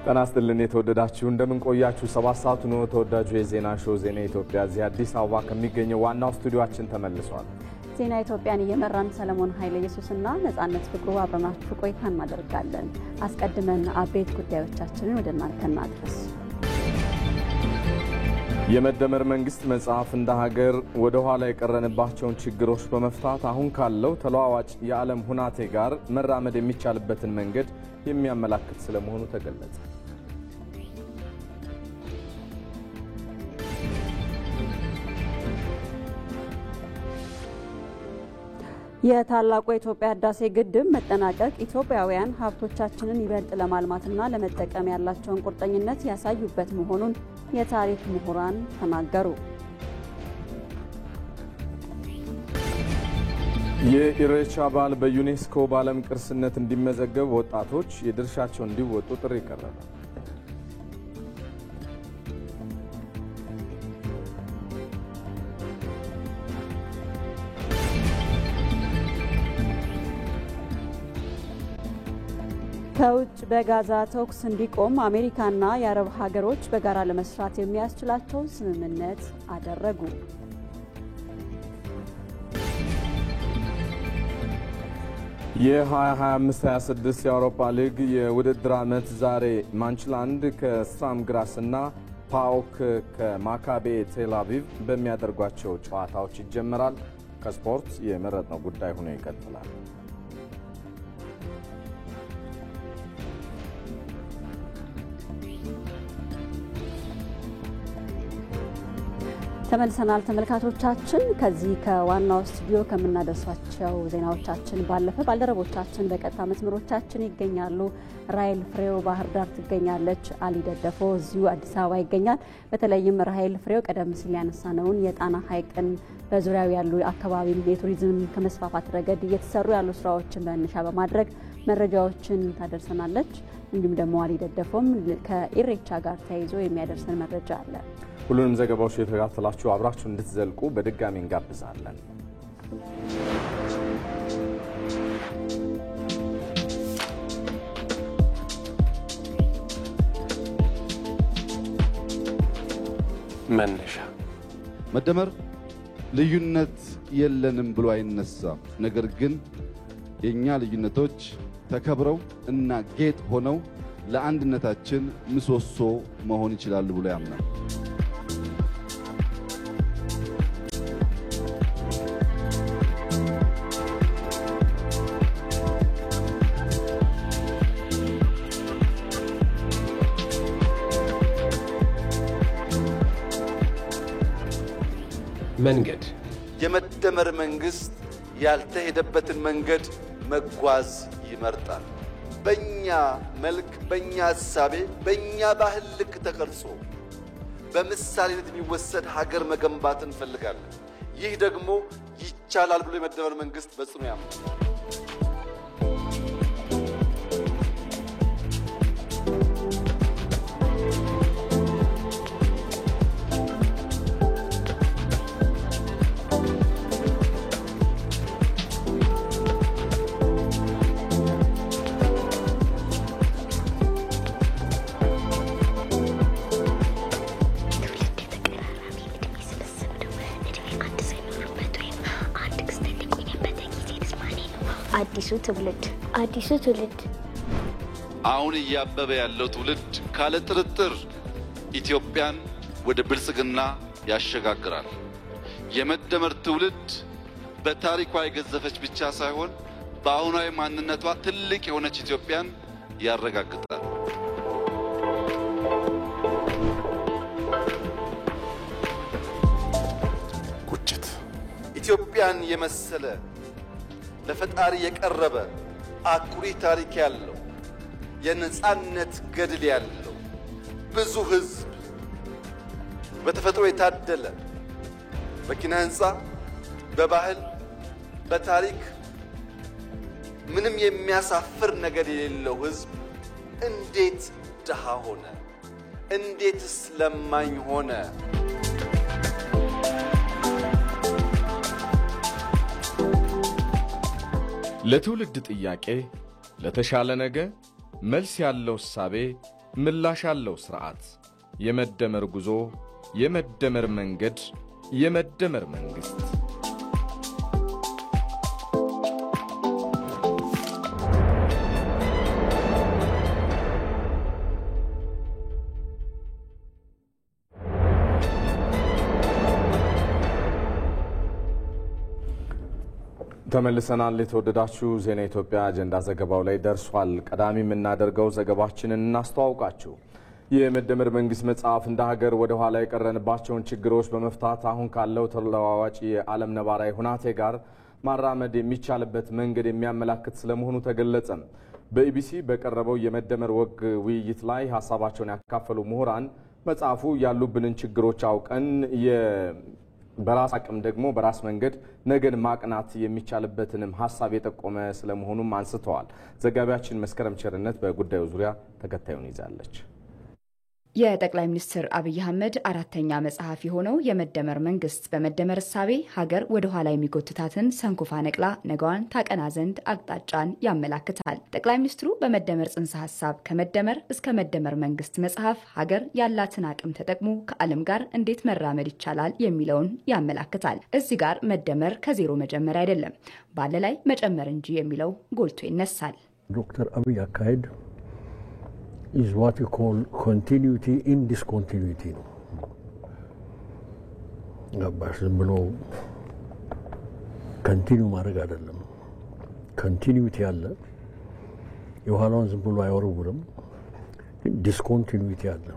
ጤና ይስጥልን የተወደዳችሁ እንደምን ቆያችሁ 7 ሰዓት ነው ተወዳጁ የዜና ሾው ዜና ኢትዮጵያ እዚህ አዲስ አበባ ከሚገኘው ዋናው ስቱዲዮአችን ተመልሷል። ዜና ኢትዮጵያን እየመራን ሰለሞን ኃይለ ኢየሱስና ነጻነት ፍቅሩ አብረናችሁ ቆይታ እናደርጋለን። አስቀድመን አቤት ጉዳዮቻችንን ወደ እናንተ እናድርስ። የመደመር መንግስት መጽሐፍ እንደ ሀገር ወደ ኋላ የቀረንባቸውን ችግሮች በመፍታት አሁን ካለው ተለዋዋጭ የዓለም ሁናቴ ጋር መራመድ የሚቻልበትን መንገድ የሚያመላክት ስለመሆኑ ተገለጸ። የታላቁ የኢትዮጵያ ህዳሴ ግድብ መጠናቀቅ ኢትዮጵያውያን ሀብቶቻችንን ይበልጥ ለማልማትና ለመጠቀም ያላቸውን ቁርጠኝነት ያሳዩበት መሆኑን የታሪክ ምሁራን ተናገሩ። የኢሬቻ በዓል በዩኔስኮ በዓለም ቅርስነት እንዲመዘገብ ወጣቶች የድርሻቸውን እንዲወጡ ጥሪ ቀረበ። ከውጭ በጋዛ ተኩስ እንዲቆም አሜሪካና የአረብ ሀገሮች በጋራ ለመስራት የሚያስችላቸውን ስምምነት አደረጉ። የ2025-26 የአውሮፓ ሊግ የውድድር ዓመት ዛሬ ማንችላንድ ከስትራም ግራስ እና ፓኦክ ከማካቤ ቴል አቪቭ በሚያደርጓቸው ጨዋታዎች ይጀምራል። ከስፖርት የመረጥነው ጉዳይ ሆኖ ይቀጥላል። ተመልሰናል ተመልካቾቻችን። ከዚህ ከዋናው ስቱዲዮ ከምናደርሳቸው ዜናዎቻችን ባለፈ ባልደረቦቻችን በቀጥታ መስመሮቻችን ይገኛሉ። ራይል ፍሬው ባህር ዳር ትገኛለች። አሊ ደደፎ እዚሁ አዲስ አበባ ይገኛል። በተለይም ራይል ፍሬው ቀደም ሲል ያነሳነውን የጣና ሐይቅን በዙሪያው ያሉ አካባቢ የቱሪዝም ከመስፋፋት ረገድ እየተሰሩ ያሉ ስራዎችን መነሻ በማድረግ መረጃዎችን ታደርሰናለች። እንዲሁም ደግሞ አሊ ደደፎም ከኢሬቻ ጋር ተያይዞ የሚያደርሰን መረጃ አለ። ሁሉንም ዘገባዎች የተከታተላችሁ አብራችሁ እንድትዘልቁ በድጋሚ እንጋብዛለን። መነሻ መደመር ልዩነት የለንም ብሎ አይነሳም። ነገር ግን የኛ ልዩነቶች ተከብረው እና ጌጥ ሆነው ለአንድነታችን ምሰሶ መሆን ይችላሉ ብሎ ያምናል። መንገድ የመደመር መንግስት ያልተሄደበትን መንገድ መጓዝ ይመርጣል። በእኛ መልክ፣ በእኛ ሐሳቤ፣ በእኛ ባህል ልክ ተቀርጾ በምሳሌነት የሚወሰድ ሀገር መገንባት እንፈልጋለን። ይህ ደግሞ ይቻላል ብሎ የመደመር መንግስት በጽኑ ያምናል። አዲሱ ትውልድ አሁን እያበበ ያለው ትውልድ ካለ ጥርጥር ኢትዮጵያን ወደ ብልጽግና ያሸጋግራል። የመደመር ትውልድ በታሪኳ የገዘፈች ብቻ ሳይሆን በአሁናዊ ማንነቷ ትልቅ የሆነች ኢትዮጵያን ያረጋግጣል። ቁጭት ኢትዮጵያን የመሰለ ለፈጣሪ የቀረበ አኩሪ ታሪክ ያለው የነጻነት ገድል ያለው ብዙ ህዝብ በተፈጥሮ የታደለ በኪነ ህንጻ፣ በባህል፣ በታሪክ ምንም የሚያሳፍር ነገር የሌለው ህዝብ እንዴት ድሃ ሆነ? እንዴትስ ለማኝ ሆነ? ለትውልድ ጥያቄ ለተሻለ ነገ መልስ ያለው እሳቤ ምላሽ ያለው ስርዓት፣ የመደመር ጉዞ፣ የመደመር መንገድ፣ የመደመር መንግስት። ተመልሰናል። የተወደዳችሁ ዜና ኢትዮጵያ አጀንዳ ዘገባው ላይ ደርሷል። ቀዳሚ የምናደርገው ዘገባችንን እናስተዋውቃችሁ። የመደመር መንግስት መጽሐፍ እንደ ሀገር ወደ ኋላ የቀረንባቸውን ችግሮች በመፍታት አሁን ካለው ተለዋዋጭ የዓለም ነባራዊ ሁናቴ ጋር ማራመድ የሚቻልበት መንገድ የሚያመላክት ስለመሆኑ ተገለጸ። በኢቢሲ በቀረበው የመደመር ወግ ውይይት ላይ ሀሳባቸውን ያካፈሉ ምሁራን መጽሐፉ ያሉብንን ችግሮች አውቀን በራስ አቅም ደግሞ በራስ መንገድ ነገን ማቅናት የሚቻልበትንም ሀሳብ የጠቆመ ስለመሆኑም አንስተዋል። ዘጋቢያችን መስከረም ቸርነት በጉዳዩ ዙሪያ ተከታዩን ይዛለች። የጠቅላይ ሚኒስትር አብይ አህመድ አራተኛ መጽሐፍ የሆነው የመደመር መንግስት በመደመር እሳቤ ሀገር ወደ ኋላ የሚጎትታትን ሰንኮፋ ነቅላ ነገዋን ታቀና ዘንድ አቅጣጫን ያመላክታል። ጠቅላይ ሚኒስትሩ በመደመር ጽንሰ ሀሳብ ከመደመር እስከ መደመር መንግስት መጽሐፍ ሀገር ያላትን አቅም ተጠቅሞ ከዓለም ጋር እንዴት መራመድ ይቻላል የሚለውን ያመላክታል። እዚህ ጋር መደመር ከዜሮ መጀመር አይደለም፣ ባለ ላይ መጨመር እንጂ የሚለው ጎልቶ ይነሳል። ዶክተር አብይ አካሄድ is what you call continuity in discontinuity ነው። ገባሽ? ዝም ብሎ ኮንቲኒው ማድረግ አይደለም። ኮንቲኒቲ አለ፣ የኋላውን ዝም ብሎ አይወረውርም። ዲስኮንቲኒቲ አለ።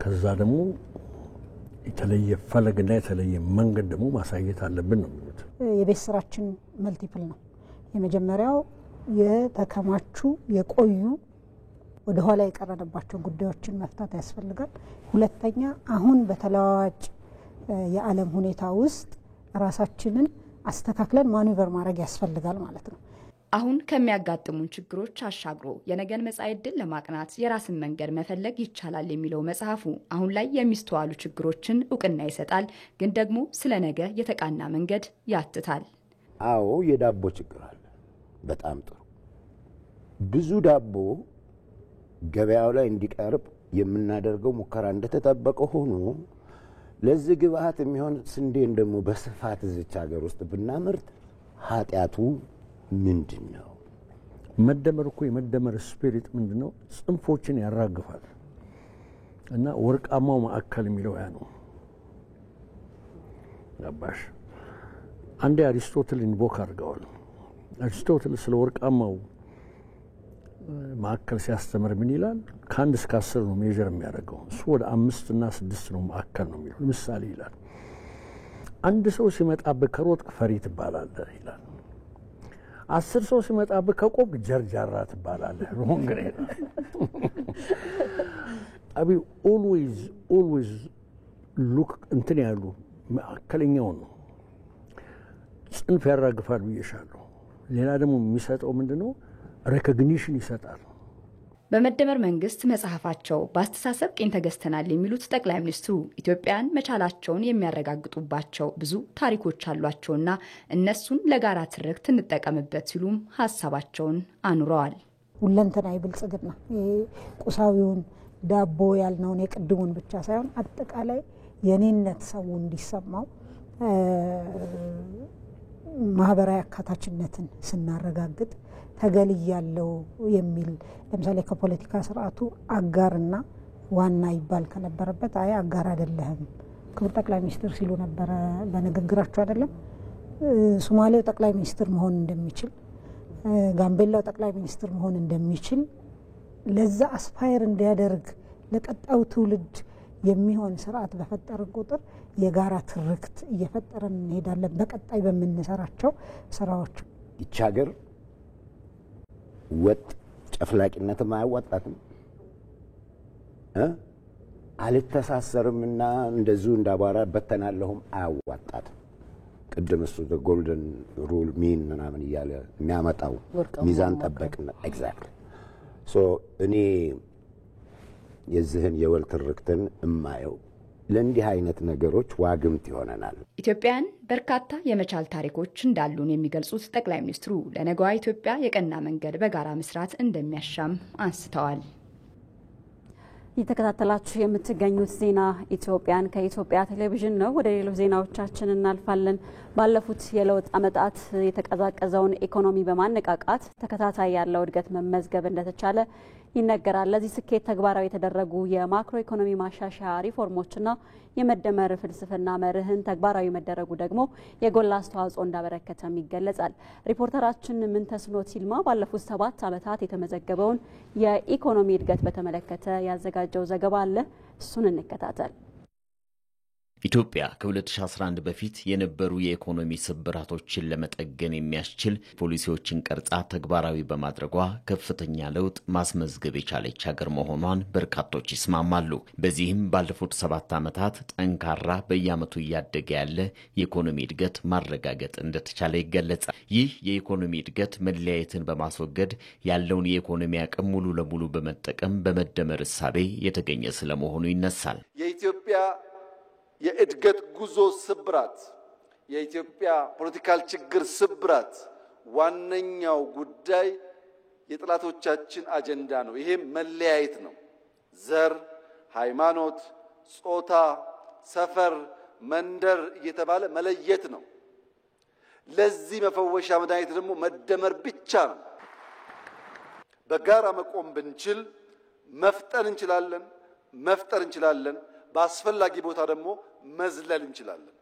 ከዛ ደግሞ የተለየ ፈለግና የተለየ መንገድ ደግሞ ማሳየት አለብን ነው የሚሉት። የቤት ስራችን መልቲፕል ነው። የመጀመሪያው የተከማቹ የቆዩ ወደ ኋላ የቀረነባቸው ጉዳዮችን መፍታት ያስፈልጋል። ሁለተኛ አሁን በተለዋዋጭ የዓለም ሁኔታ ውስጥ ራሳችንን አስተካክለን ማኒቨር ማድረግ ያስፈልጋል ማለት ነው። አሁን ከሚያጋጥሙን ችግሮች አሻግሮ የነገን መጻኢ ዕድል ለማቅናት የራስን መንገድ መፈለግ ይቻላል የሚለው መጽሐፉ አሁን ላይ የሚስተዋሉ ችግሮችን እውቅና ይሰጣል፣ ግን ደግሞ ስለ ነገ የተቃና መንገድ ያትታል። አዎ የዳቦ ችግር አለ። በጣም ጥሩ ብዙ ዳቦ ገበያው ላይ እንዲቀርብ የምናደርገው ሙከራ እንደተጠበቀ ሆኖ ለዚህ ግብአት የሚሆን ስንዴን ደግሞ በስፋት እዚች ሀገር ውስጥ ብናመርት ኃጢያቱ ምንድነው? መደመር እኮ የመደመር ስፒሪት ምንድነው? ጽንፎችን ያራግፋል እና ወርቃማው ማዕከል የሚለው ያ ነው። ገባሽ? አንዴ አሪስቶትል ኢንቮክ አድርገዋል። አሪስቶትል ስለ ወርቃማው ማዕከል ሲያስተምር ምን ይላል? ከ1 እስከ 10 ነው ሜጀር የሚያደርገው። እሱ ወደ 5 እና 6 ነው ማዕከል ነው የሚለው። ለምሳሌ ይላል አንድ ሰው ሲመጣብህ ከሮጥክ ፈሪ ትባላለህ ይላል። 10 ሰው ሲመጣብህ ከቆምክ ጀርጃራ ትባላለህ። ሮንግ ነው። አቢ ኦልዌይዝ ሉክ እንትን ያሉ ማዕከለኛው ነው። ጽንፍ ያራግፋል ብዬሻለሁ። ሌላ ደግሞ የሚሰጠው ምንድነው? ሬኮግኒሽን ይሰጣል። በመደመር መንግስት መጽሐፋቸው በአስተሳሰብ ቂም ተገዝተናል የሚሉት ጠቅላይ ሚኒስትሩ ኢትዮጵያን መቻላቸውን የሚያረጋግጡባቸው ብዙ ታሪኮች አሏቸውና እነሱን ለጋራ ትርክት እንጠቀምበት ሲሉም ሀሳባቸውን አኑረዋል። ሁለንተናዊ ብልጽግና ቁሳዊውን ዳቦ ያልነውን የቅድሙን ብቻ ሳይሆን አጠቃላይ የኔነት ሰው እንዲሰማው ማህበራዊ አካታችነትን ስናረጋግጥ ተገልያለው የሚል ለምሳሌ ከፖለቲካ ስርዓቱ አጋርና ዋና ይባል ከነበረበት አይ አጋር አይደለም ክቡር ጠቅላይ ሚኒስትር ሲሉ ነበር በንግግራቸው አይደለም። ሶማሌው ጠቅላይ ሚኒስትር መሆን እንደሚችል፣ ጋምቤላው ጠቅላይ ሚኒስትር መሆን እንደሚችል ለዛ አስፓየር እንዲያደርግ ለቀጣዩ ትውልድ የሚሆን ስርዓት በፈጠረ ቁጥር የጋራ ትርክት እየፈጠረን እንሄዳለን። በቀጣይ በመነሰራቸው ስራዎች ይህች ሀገር ወጥ ጨፍላቂነት ማያዋጣትም አልተሳሰርምና እንደዚሁ እንዳባራ በተናለሁም አያዋጣትም። ቅድም እሱ ጎልደን ሩል ሚን ምናምን እያለ የሚያመጣው ሚዛን ጠበቅና ኤግዛክትሊ ሶ እኔ የዚህን የወል ትርክትን እማየው ለእንዲህ አይነት ነገሮች ዋግምት ይሆነናል። ኢትዮጵያን በርካታ የመቻል ታሪኮች እንዳሉን የሚገልጹት ጠቅላይ ሚኒስትሩ ለነገዋ ኢትዮጵያ የቀና መንገድ በጋራ መስራት እንደሚያሻም አንስተዋል። እየተከታተላችሁ የምትገኙት ዜና ኢትዮጵያን ከኢትዮጵያ ቴሌቪዥን ነው። ወደ ሌሎች ዜናዎቻችን እናልፋለን። ባለፉት የለውጥ ዓመታት የተቀዛቀዘውን ኢኮኖሚ በማነቃቃት ተከታታይ ያለው እድገት መመዝገብ እንደተቻለ ይነገራል። ለዚህ ስኬት ተግባራዊ የተደረጉ የማክሮ ኢኮኖሚ ማሻሻያ ሪፎርሞችና የመደመር ፍልስፍና መርህን ተግባራዊ መደረጉ ደግሞ የጎላ አስተዋጽኦ እንዳበረከተም ይገለጻል። ሪፖርተራችን ምንተስኖት ይልማ ባለፉት 7 ዓመታት የተመዘገበውን የኢኮኖሚ እድገት በተመለከተ ያዘጋጀው ዘገባ አለ። እሱን እንከታተል። ኢትዮጵያ ከ2011 በፊት የነበሩ የኢኮኖሚ ስብራቶችን ለመጠገን የሚያስችል ፖሊሲዎችን ቀርጻ ተግባራዊ በማድረጓ ከፍተኛ ለውጥ ማስመዝገብ የቻለች ሀገር መሆኗን በርካቶች ይስማማሉ። በዚህም ባለፉት 7 ዓመታት ጠንካራ በየዓመቱ እያደገ ያለ የኢኮኖሚ እድገት ማረጋገጥ እንደተቻለ ይገለጻል። ይህ የኢኮኖሚ እድገት መለያየትን በማስወገድ ያለውን የኢኮኖሚ አቅም ሙሉ ለሙሉ በመጠቀም በመደመር እሳቤ የተገኘ ስለመሆኑ ይነሳል። የኢትዮጵያ የእድገት ጉዞ ስብራት፣ የኢትዮጵያ ፖለቲካል ችግር ስብራት ዋነኛው ጉዳይ የጥላቶቻችን አጀንዳ ነው። ይሄም መለያየት ነው። ዘር፣ ሃይማኖት፣ ጾታ፣ ሰፈር፣ መንደር እየተባለ መለየት ነው። ለዚህ መፈወሻ መድኃኒት ደግሞ መደመር ብቻ ነው። በጋራ መቆም ብንችል መፍጠር እንችላለን። በአስፈላጊ ቦታ ደግሞ መዝለል እንችላለን።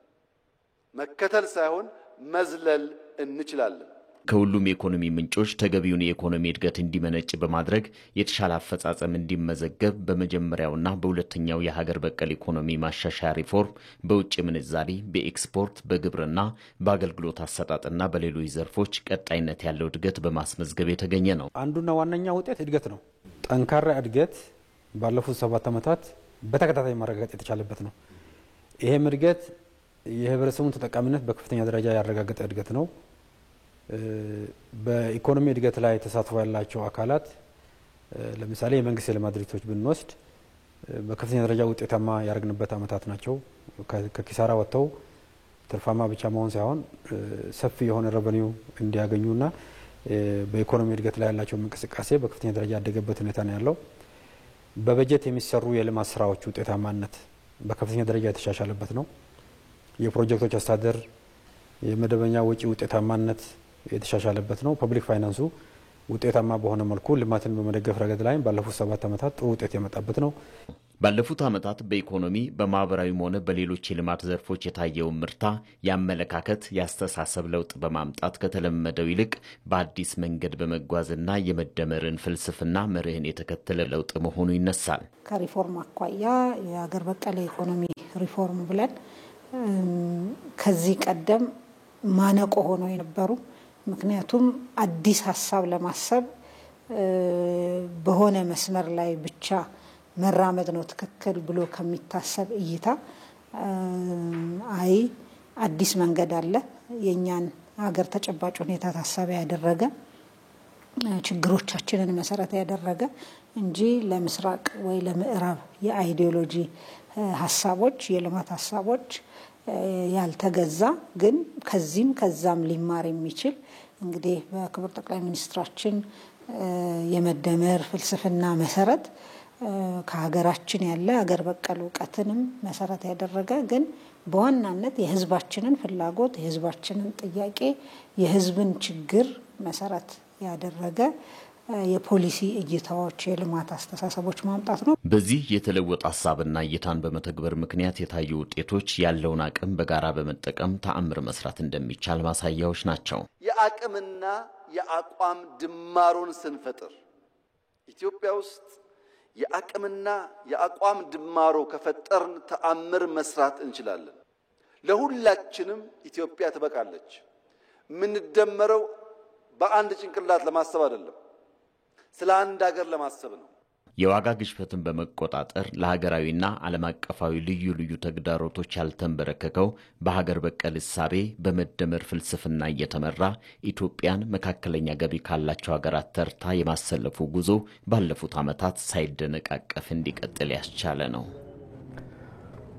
መከተል ሳይሆን መዝለል እንችላለን። ከሁሉም የኢኮኖሚ ምንጮች ተገቢውን የኢኮኖሚ እድገት እንዲመነጭ በማድረግ የተሻለ አፈጻጸም እንዲመዘገብ በመጀመሪያውና በሁለተኛው የሀገር በቀል ኢኮኖሚ ማሻሻያ ሪፎርም በውጭ ምንዛሪ፣ በኤክስፖርት፣ በግብርና፣ በአገልግሎት አሰጣጥና በሌሎች ዘርፎች ቀጣይነት ያለው እድገት በማስመዝገብ የተገኘ ነው። አንዱና ዋነኛው ውጤት እድገት ነው። ጠንካራ እድገት ባለፉት 7 ዓመታት በተከታታይ ማረጋገጥ የተቻለበት ነው። ይሄም እድገት የህብረተሰቡን ተጠቃሚነት በከፍተኛ ደረጃ ያረጋገጠ እድገት ነው። በኢኮኖሚ እድገት ላይ ተሳትፎ ያላቸው አካላት ለምሳሌ የመንግስት የልማት ድርጅቶች ብንወስድ በከፍተኛ ደረጃ ውጤታማ ያደረግንበት ዓመታት ናቸው። ከኪሳራ ወጥተው ትርፋማ ብቻ መሆን ሳይሆን ሰፊ የሆነ ረቨኒው እንዲያገኙና በኢኮኖሚ እድገት ላይ ያላቸው እንቅስቃሴ በከፍተኛ ደረጃ ያደገበት ሁኔታ ነው ያለው። በበጀት የሚሰሩ የልማት ስራዎች ውጤታማነት በከፍተኛ ደረጃ የተሻሻለበት ነው። የፕሮጀክቶች አስተዳደር የመደበኛ ወጪ ውጤታማነት የተሻሻለበት ነው። ፐብሊክ ፋይናንሱ ውጤታማ በሆነ መልኩ ልማትን በመደገፍ ረገድ ላይ ባለፉት 7 ዓመታት ጥሩ ውጤት የመጣበት ነው። ባለፉት ዓመታት በኢኮኖሚ በማህበራዊም ሆነ በሌሎች የልማት ዘርፎች የታየው ምርታ ያመለካከት ያስተሳሰብ ለውጥ በማምጣት ከተለመደው ይልቅ በአዲስ መንገድ በመጓዝና የመደመርን ፍልስፍና መርህን የተከተለ ለውጥ መሆኑ ይነሳል። ከሪፎርም አኳያ የሀገር በቀል ኢኮኖሚ ሪፎርም ብለን ከዚህ ቀደም ማነቆ ሆኖ የነበሩ ምክንያቱም አዲስ ሀሳብ ለማሰብ በሆነ መስመር ላይ ብቻ መራመድ ነው ትክክል ብሎ ከሚታሰብ እይታ አይ አዲስ መንገድ አለ፣ የኛን ሀገር ተጨባጭ ሁኔታ ታሳቢ ያደረገ ችግሮቻችንን መሰረት ያደረገ እንጂ ለምስራቅ ወይ ለምዕራብ የአይዲዮሎጂ ሀሳቦች የልማት ሀሳቦች ያልተገዛ ግን ከዚህም ከዛም ሊማር የሚችል እንግዲህ በክቡር ጠቅላይ ሚኒስትራችን የመደመር ፍልስፍና መሰረት ከሀገራችን ያለ ሀገር በቀል እውቀትንም መሰረት ያደረገ ግን በዋናነት የህዝባችንን ፍላጎት የህዝባችንን ጥያቄ የህዝብን ችግር መሰረት ያደረገ የፖሊሲ እይታዎች የልማት አስተሳሰቦች ማምጣት ነው። በዚህ የተለወጠ ሐሳብና እይታን በመተግበር ምክንያት የታዩ ውጤቶች ያለውን አቅም በጋራ በመጠቀም ተአምር መስራት እንደሚቻል ማሳያዎች ናቸው። የአቅምና የአቋም ድማሩን ስንፈጥር ኢትዮጵያ ውስጥ የአቅምና የአቋም ድማሮ ከፈጠርን ተአምር መስራት እንችላለን። ለሁላችንም ኢትዮጵያ ትበቃለች። ምንደመረው በአንድ ጭንቅላት ለማሰብ አይደለም፣ ስለ አንድ ሀገር ለማሰብ ነው። የዋጋ ግሽበትን በመቆጣጠር ለሀገራዊና ዓለም አቀፋዊ ልዩ ልዩ ተግዳሮቶች ያልተንበረከከው በሀገር በቀል እሳቤ በመደመር ፍልስፍና እየተመራ ኢትዮጵያን መካከለኛ ገቢ ካላቸው ሀገራት ተርታ የማሰለፉ ጉዞ ባለፉት ዓመታት ሳይደነቃቀፍ እንዲቀጥል ያስቻለ ነው።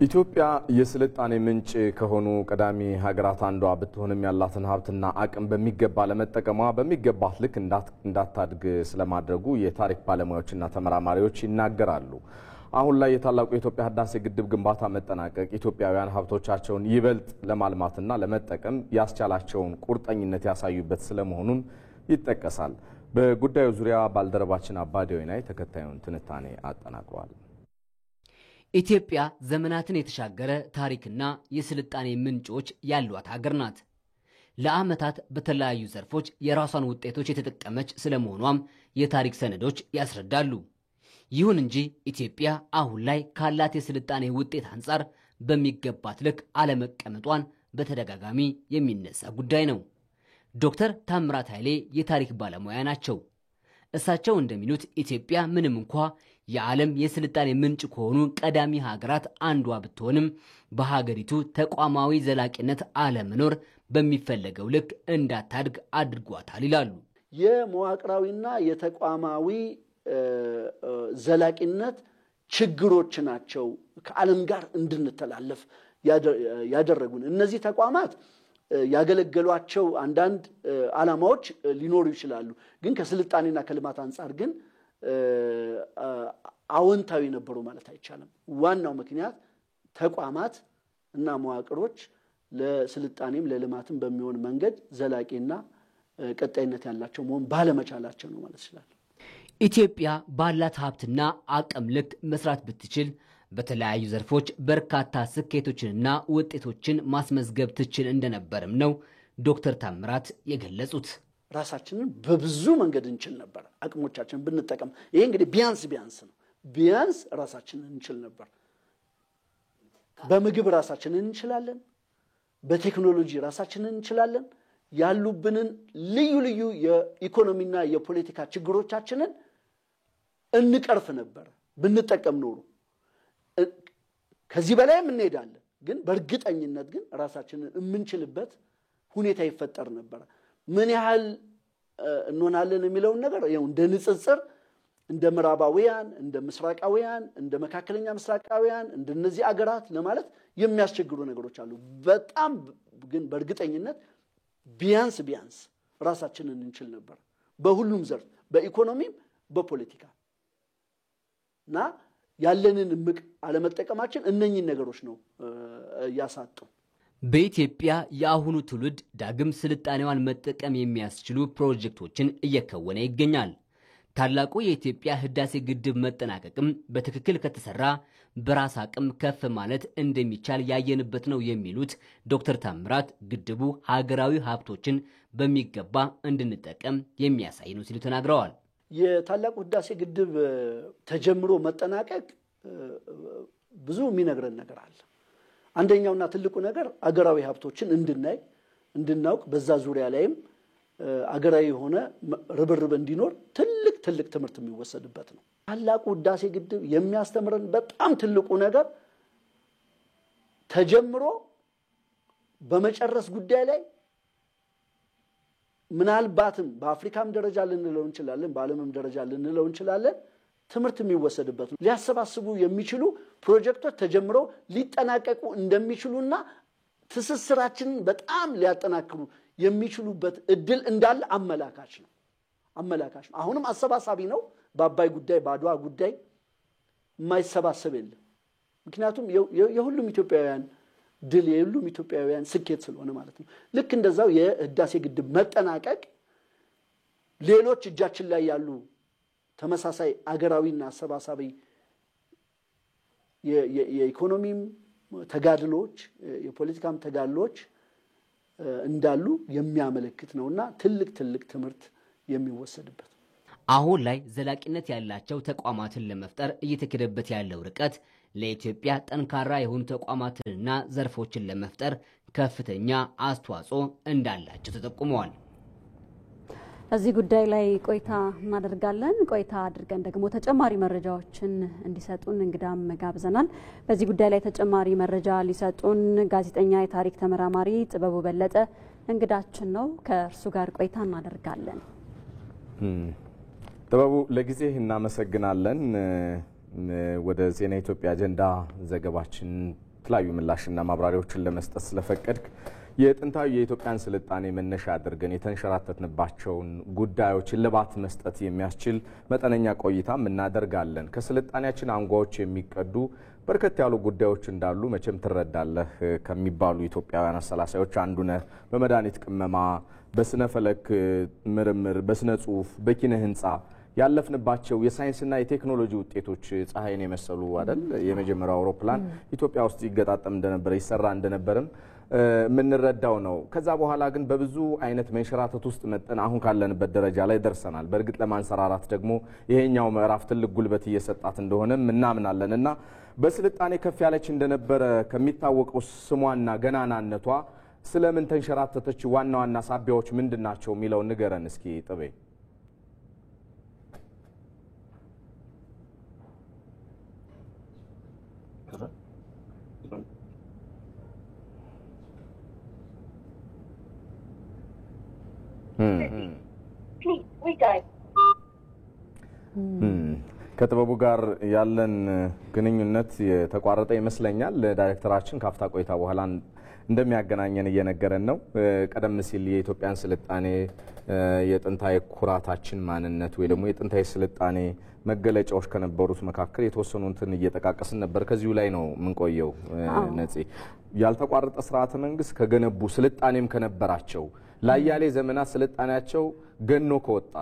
ኢትዮጵያ የስልጣኔ ምንጭ ከሆኑ ቀዳሚ ሀገራት አንዷ ብትሆንም ያላትን ሀብትና አቅም በሚገባ ለመጠቀሟ በሚገባት ልክ እንዳታድግ ስለማድረጉ የታሪክ ባለሙያዎችና ተመራማሪዎች ይናገራሉ። አሁን ላይ የታላቁ የኢትዮጵያ ህዳሴ ግድብ ግንባታ መጠናቀቅ ኢትዮጵያውያን ሀብቶቻቸውን ይበልጥ ለማልማትና ለመጠቀም ያስቻላቸውን ቁርጠኝነት ያሳዩበት ስለመሆኑን ይጠቀሳል። በጉዳዩ ዙሪያ ባልደረባችን አባዲ ወይናይ ተከታዩን ትንታኔ አጠናቅሯል። ኢትዮጵያ ዘመናትን የተሻገረ ታሪክና የስልጣኔ ምንጮች ያሏት ሀገር ናት። ለዓመታት በተለያዩ ዘርፎች የራሷን ውጤቶች የተጠቀመች ስለመሆኗም የታሪክ ሰነዶች ያስረዳሉ። ይሁን እንጂ ኢትዮጵያ አሁን ላይ ካላት የስልጣኔ ውጤት አንጻር በሚገባት ልክ አለመቀመጧን በተደጋጋሚ የሚነሳ ጉዳይ ነው። ዶክተር ታምራት ኃይሌ የታሪክ ባለሙያ ናቸው። እሳቸው እንደሚሉት ኢትዮጵያ ምንም እንኳ የዓለም የስልጣኔ ምንጭ ከሆኑ ቀዳሚ ሀገራት አንዷ ብትሆንም በሀገሪቱ ተቋማዊ ዘላቂነት አለመኖር በሚፈለገው ልክ እንዳታድግ አድርጓታል ይላሉ። የመዋቅራዊና የተቋማዊ ዘላቂነት ችግሮች ናቸው ከዓለም ጋር እንድንተላለፍ ያደረጉን። እነዚህ ተቋማት ያገለገሏቸው አንዳንድ ዓላማዎች ሊኖሩ ይችላሉ፣ ግን ከስልጣኔና ከልማት አንጻር ግን አዎንታዊ ነበሩ ማለት አይቻልም። ዋናው ምክንያት ተቋማት እና መዋቅሮች ለስልጣኔም ለልማትም በሚሆን መንገድ ዘላቂና ቀጣይነት ያላቸው መሆን ባለመቻላቸው ነው ማለት ይችላል። ኢትዮጵያ ባላት ሀብትና አቅም ልክ መስራት ብትችል በተለያዩ ዘርፎች በርካታ ስኬቶችንና ውጤቶችን ማስመዝገብ ትችል እንደነበርም ነው ዶክተር ታምራት የገለጹት። ራሳችንን በብዙ መንገድ እንችል ነበር አቅሞቻችንን ብንጠቀም። ይሄ እንግዲህ ቢያንስ ነው። ቢያንስ ራሳችንን እንችል ነበር። በምግብ ራሳችንን እንችላለን፣ በቴክኖሎጂ ራሳችንን እንችላለን። ያሉብንን ልዩ ልዩ የኢኮኖሚና የፖለቲካ ችግሮቻችንን እንቀርፍ ነበር ብንጠቀም ኖሮ። ከዚህ በላይም እንሄዳለን፣ ግን በእርግጠኝነት ግን ራሳችንን የምንችልበት ሁኔታ ይፈጠር ነበር። ምን ያህል እንሆናለን የሚለውን ነገር ያው እንደ ንጽጽር እንደ ምዕራባውያን፣ እንደ ምስራቃውያን፣ እንደ መካከለኛ ምስራቃውያን እንደነዚህ አገራት ለማለት የሚያስቸግሩ ነገሮች አሉ። በጣም ግን በእርግጠኝነት ቢያንስ ራሳችንን እንችል ነበር በሁሉም ዘርፍ፣ በኢኮኖሚም በፖለቲካ እና ያለንን እምቅ አለመጠቀማችን እነኚህ ነገሮች ነው ያሳጡ። በኢትዮጵያ የአሁኑ ትውልድ ዳግም ስልጣኔዋን መጠቀም የሚያስችሉ ፕሮጀክቶችን እየከወነ ይገኛል። ታላቁ የኢትዮጵያ ህዳሴ ግድብ መጠናቀቅም በትክክል ከተሰራ በራስ አቅም ከፍ ማለት እንደሚቻል ያየንበት ነው የሚሉት ዶክተር ታምራት ግድቡ ሀገራዊ ሀብቶችን በሚገባ እንድንጠቀም የሚያሳይ ነው ሲሉ ተናግረዋል። የታላቁ ህዳሴ ግድብ ተጀምሮ መጠናቀቅ ብዙ የሚነግረን ነገር አለ። አንደኛውና ትልቁ ነገር አገራዊ ሀብቶችን እንድናውቅ በዛ ዙሪያ ላይም አገራዊ የሆነ ርብርብ እንዲኖር ትልቅ ትምህርት የሚወሰድበት ነው። ታላቁ ህዳሴ ግድብ የሚያስተምረን በጣም ትልቁ ነገር ተጀምሮ በመጨረስ ጉዳይ ላይ ምናልባትም በአፍሪካም ደረጃ ልንለው እንችላለን፣ በዓለምም ደረጃ ልንለው እንችላለን ትምህርት የሚወሰድበት ነው። ሊያሰባስቡ የሚችሉ ፕሮጀክቶች ተጀምረው ሊጠናቀቁ እንደሚችሉና ትስስራችንን በጣም ሊያጠናክሩ የሚችሉበት እድል እንዳለ አመላካች ነው። አሁንም አሰባሳቢ ነው። በአባይ ጉዳይ በአድዋ ጉዳይ የማይሰባሰብ የለም። ምክንያቱም የሁሉም ኢትዮጵያውያን ድል የሁሉም ኢትዮጵያውያን ስኬት ስለሆነ ማለት ነው። ልክ እንደዛው የህዳሴ ግድብ መጠናቀቅ ሌሎች እጃችን ላይ ያሉ ተመሳሳይ አገራዊና አሰባሳቢ የኢኮኖሚም ተጋድሎች የፖለቲካም ተጋድሎች እንዳሉ የሚያመለክት ነውና ትልቅ ትምህርት የሚወሰድበት። አሁን ላይ ዘላቂነት ያላቸው ተቋማትን ለመፍጠር እየተከደበት ያለው ርቀት ለኢትዮጵያ ጠንካራ የሆኑ ተቋማትንና ዘርፎችን ለመፍጠር ከፍተኛ አስተዋጽኦ እንዳላቸው ተጠቁመዋል። እዚህ ጉዳይ ላይ ቆይታ እናደርጋለን። ቆይታ አድርገን ደግሞ ተጨማሪ መረጃዎችን እንዲሰጡን እንግዳም ጋብዘናል። በዚህ ጉዳይ ላይ ተጨማሪ መረጃ ሊሰጡን ጋዜጠኛ የታሪክ ተመራማሪ ጥበቡ በለጠ እንግዳችን ነው። ከእርሱ ጋር ቆይታ እናደርጋለን። ጥበቡ ለጊዜህ እናመሰግናለን። ወደ ዜና ኢትዮጵያ አጀንዳ ዘገባችን የተለያዩ ምላሽና ማብራሪያዎችን ለመስጠት ስለፈቀድክ የጥንታዊ የኢትዮጵያን ስልጣኔ መነሻ አድርገን የተንሸራተትንባቸውን ጉዳዮች እልባት መስጠት የሚያስችል መጠነኛ ቆይታም እናደርጋለን። ከስልጣኔያችን አንጓዎች የሚቀዱ በርከት ያሉ ጉዳዮች እንዳሉ መቼም ትረዳለህ። ከሚባሉ ኢትዮጵያውያን አሰላሳዮች አንዱ ነህ። በመድኃኒት ቅመማ፣ በስነ ፈለክ ምርምር፣ በስነ ጽሁፍ፣ በኪነ ህንፃ ያለፍንባቸው የሳይንስና የቴክኖሎጂ ውጤቶች ፀሐይን የመሰሉ አይደል የመጀመሪያው አውሮፕላን ኢትዮጵያ ውስጥ ይገጣጠም እንደነበረ ይሰራ እንደነበርም የምንረዳው ነው። ከዛ በኋላ ግን በብዙ አይነት መንሸራተት ውስጥ መጠን አሁን ካለንበት ደረጃ ላይ ደርሰናል። በእርግጥ ለማንሰራራት ደግሞ ይሄኛው ምዕራፍ ትልቅ ጉልበት እየሰጣት እንደሆነም እናምናለን እና በስልጣኔ ከፍ ያለች እንደነበረ ከሚታወቀው ስሟና ገናናነቷ ስለምን ተንሸራተተች? ዋና ዋና ሳቢያዎች ምንድናቸው የሚለው ንገረን እስኪ ጥቤ። ከጥበቡ ጋር ያለን ግንኙነት የተቋረጠ ይመስለኛል። ዳይሬክተራችን ካፍታ ቆይታ በኋላ እንደሚያገናኘን እየነገረን ነው። ቀደም ሲል የኢትዮጵያን ስልጣኔ የጥንታዊ ኩራታችን ማንነት ወይ ደግሞ የጥንታዊ ስልጣኔ መገለጫዎች ከነበሩት መካከል የተወሰኑትን እየጠቃቀስን ነበር። ከዚሁ ላይ ነው የምንቆየው። ነፂ ያልተቋረጠ ስርዓተ መንግስት ከገነቡ ስልጣኔም ከነበራቸው ለአያሌ ዘመናት ስልጣኔያቸው ገኖ ከወጣ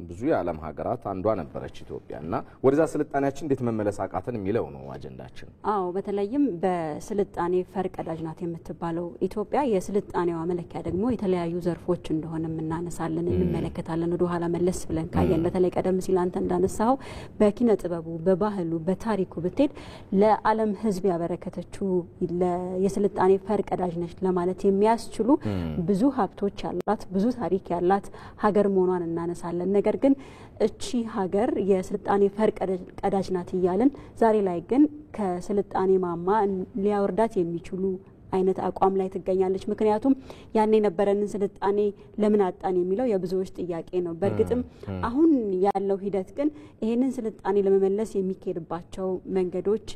ብዙ የዓለም ሀገራት አንዷ ነበረች ኢትዮጵያ እና ወደዛ ስልጣኔያችን እንዴት መመለስ አቃተን የሚለው ነው አጀንዳችን። አዎ በተለይም በስልጣኔ ፈርቀዳጅ ናት የምትባለው ኢትዮጵያ የስልጣኔዋ መለኪያ ደግሞ የተለያዩ ዘርፎች እንደሆነ እናነሳለን እንመለከታለን። ወደ ኋላ መለስ ብለን ካየን በተለይ ቀደም ሲል አንተ እንዳነሳው በኪነ ጥበቡ፣ በባህሉ፣ በታሪኩ ብትሄድ ለዓለም ሕዝብ ያበረከተችው የስልጣኔ ፈርቀዳጅ ነች ለማለት የሚያስችሉ ብዙ ሀብቶች ያላት ብዙ ታሪክ ያላት ሀገር መሆኗን እናነሳለን። ነገር ግን እቺ ሀገር የስልጣኔ ፈርቀዳጅ ናት እያልን ዛሬ ላይ ግን ከስልጣኔ ማማ ሊያወርዳት የሚችሉ አይነት አቋም ላይ ትገኛለች። ምክንያቱም ያን የነበረንን ስልጣኔ ለምን አጣን የሚለው የብዙዎች ጥያቄ ነው። በእርግጥም አሁን ያለው ሂደት ግን ይሄንን ስልጣኔ ለመመለስ የሚካሄድባቸው መንገዶች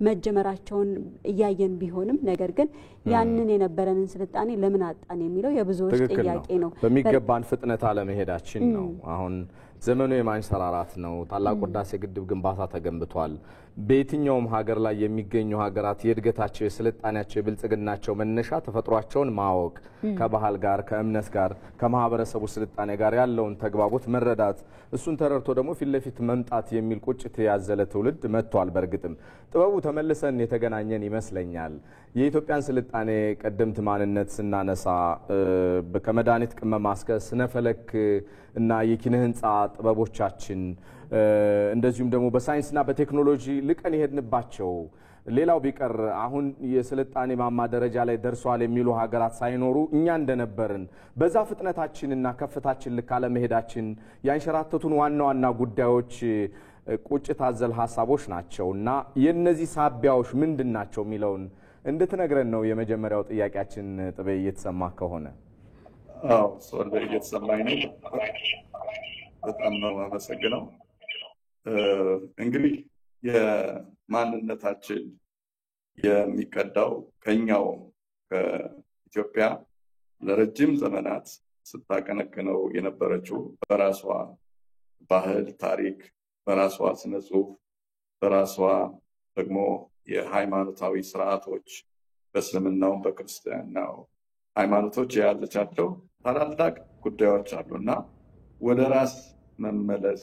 መጀመራቸውን እያየን ቢሆንም ነገር ግን ያንን የነበረንን ስልጣኔ ለምን አጣን የሚለው የብዙዎች ጥያቄ ነው። በሚገባን ፍጥነት አለመሄዳችን ነው። አሁን ዘመኑ የማንሰራራት ነው። ታላቁ ህዳሴ ግድብ ግንባታ ተገንብቷል። በየትኛውም ሀገር ላይ የሚገኙ ሀገራት የእድገታቸው የስልጣኔያቸው የብልጽግናቸው መነሻ ተፈጥሯቸውን ማወቅ ከባህል ጋር ከእምነት ጋር ከማህበረሰቡ ስልጣኔ ጋር ያለውን ተግባቦት መረዳት እሱን ተረድቶ ደግሞ ፊት ለፊት መምጣት የሚል ቁጭት ያዘለ ትውልድ መጥቷል። በእርግጥም ጥበቡ ተመልሰን የተገናኘን ይመስለኛል። የኢትዮጵያን ስልጣኔ ቀደምት ማንነት ስናነሳ ከመድኃኒት ቅመማ እስከ ስነ ፈለክ እና የኪነ ህንፃ ጥበቦቻችን እንደዚሁም ደግሞ በሳይንስና በቴክኖሎጂ ልቀን የሄድንባቸው ሌላው ቢቀር አሁን የስልጣኔ ማማ ደረጃ ላይ ደርሷል የሚሉ ሀገራት ሳይኖሩ እኛ እንደነበርን በዛ ፍጥነታችንና ከፍታችን ልክ አለመሄዳችን ያንሸራተቱን ዋና ዋና ጉዳዮች ቁጭት አዘል ሀሳቦች ናቸውና የነዚህ ሳቢያዎች ምንድናቸው የሚለውን እንድትነግረን ነው የመጀመሪያው ጥያቄያችን። ጥቤ እየተሰማ ከሆነ? አዎ ሶል እየተሰማኝ ነው። በጣም ነው አመሰግነው። እንግዲህ የማንነታችን የሚቀዳው ከኛው ከኢትዮጵያ ለረጅም ዘመናት ስታቀነቅነው የነበረችው በራሷ ባህል፣ ታሪክ፣ በራሷ ስነ ጽሁፍ፣ በራሷ ደግሞ የሃይማኖታዊ ስርዓቶች በእስልምናው በክርስቲያናው ሃይማኖቶች ያለቻቸው ታላላቅ ጉዳዮች አሉና ወደ ራስ መመለስ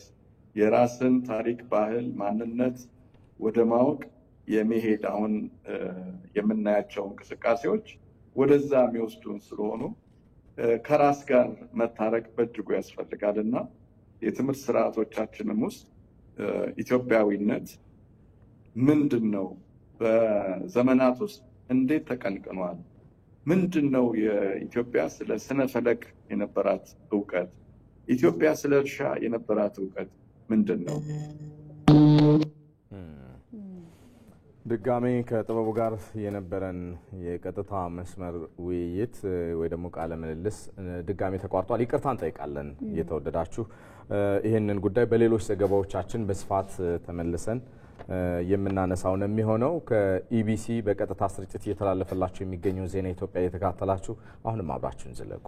የራስን ታሪክ፣ ባህል፣ ማንነት ወደ ማወቅ የመሄድ አሁን የምናያቸው እንቅስቃሴዎች ወደዛ የሚወስዱን ስለሆኑ ከራስ ጋር መታረቅ በእጅጉ ያስፈልጋልና የትምህርት ስርዓቶቻችንም ውስጥ ኢትዮጵያዊነት ምንድን ነው? በዘመናት ውስጥ እንዴት ተቀንቅኗል? ምንድን ነው የኢትዮጵያ ስለ ስነ ፈለክ የነበራት እውቀት? ኢትዮጵያ ስለ እርሻ የነበራት እውቀት ምንድን ነው? ድጋሜ ከጥበቡ ጋር የነበረን የቀጥታ መስመር ውይይት ወይ ደግሞ ቃለ ምልልስ ድጋሜ ተቋርጧል። ይቅርታ እንጠይቃለን። እየተወደዳችሁ ይህንን ጉዳይ በሌሎች ዘገባዎቻችን በስፋት ተመልሰን የምናነሳው ነው የሚሆነው። ከኢቢሲ በቀጥታ ስርጭት እየተላለፈላችሁ የሚገኘው ዜና ኢትዮጵያ እየተከታተላችሁ አሁንም አብራችሁን ዝለቁ።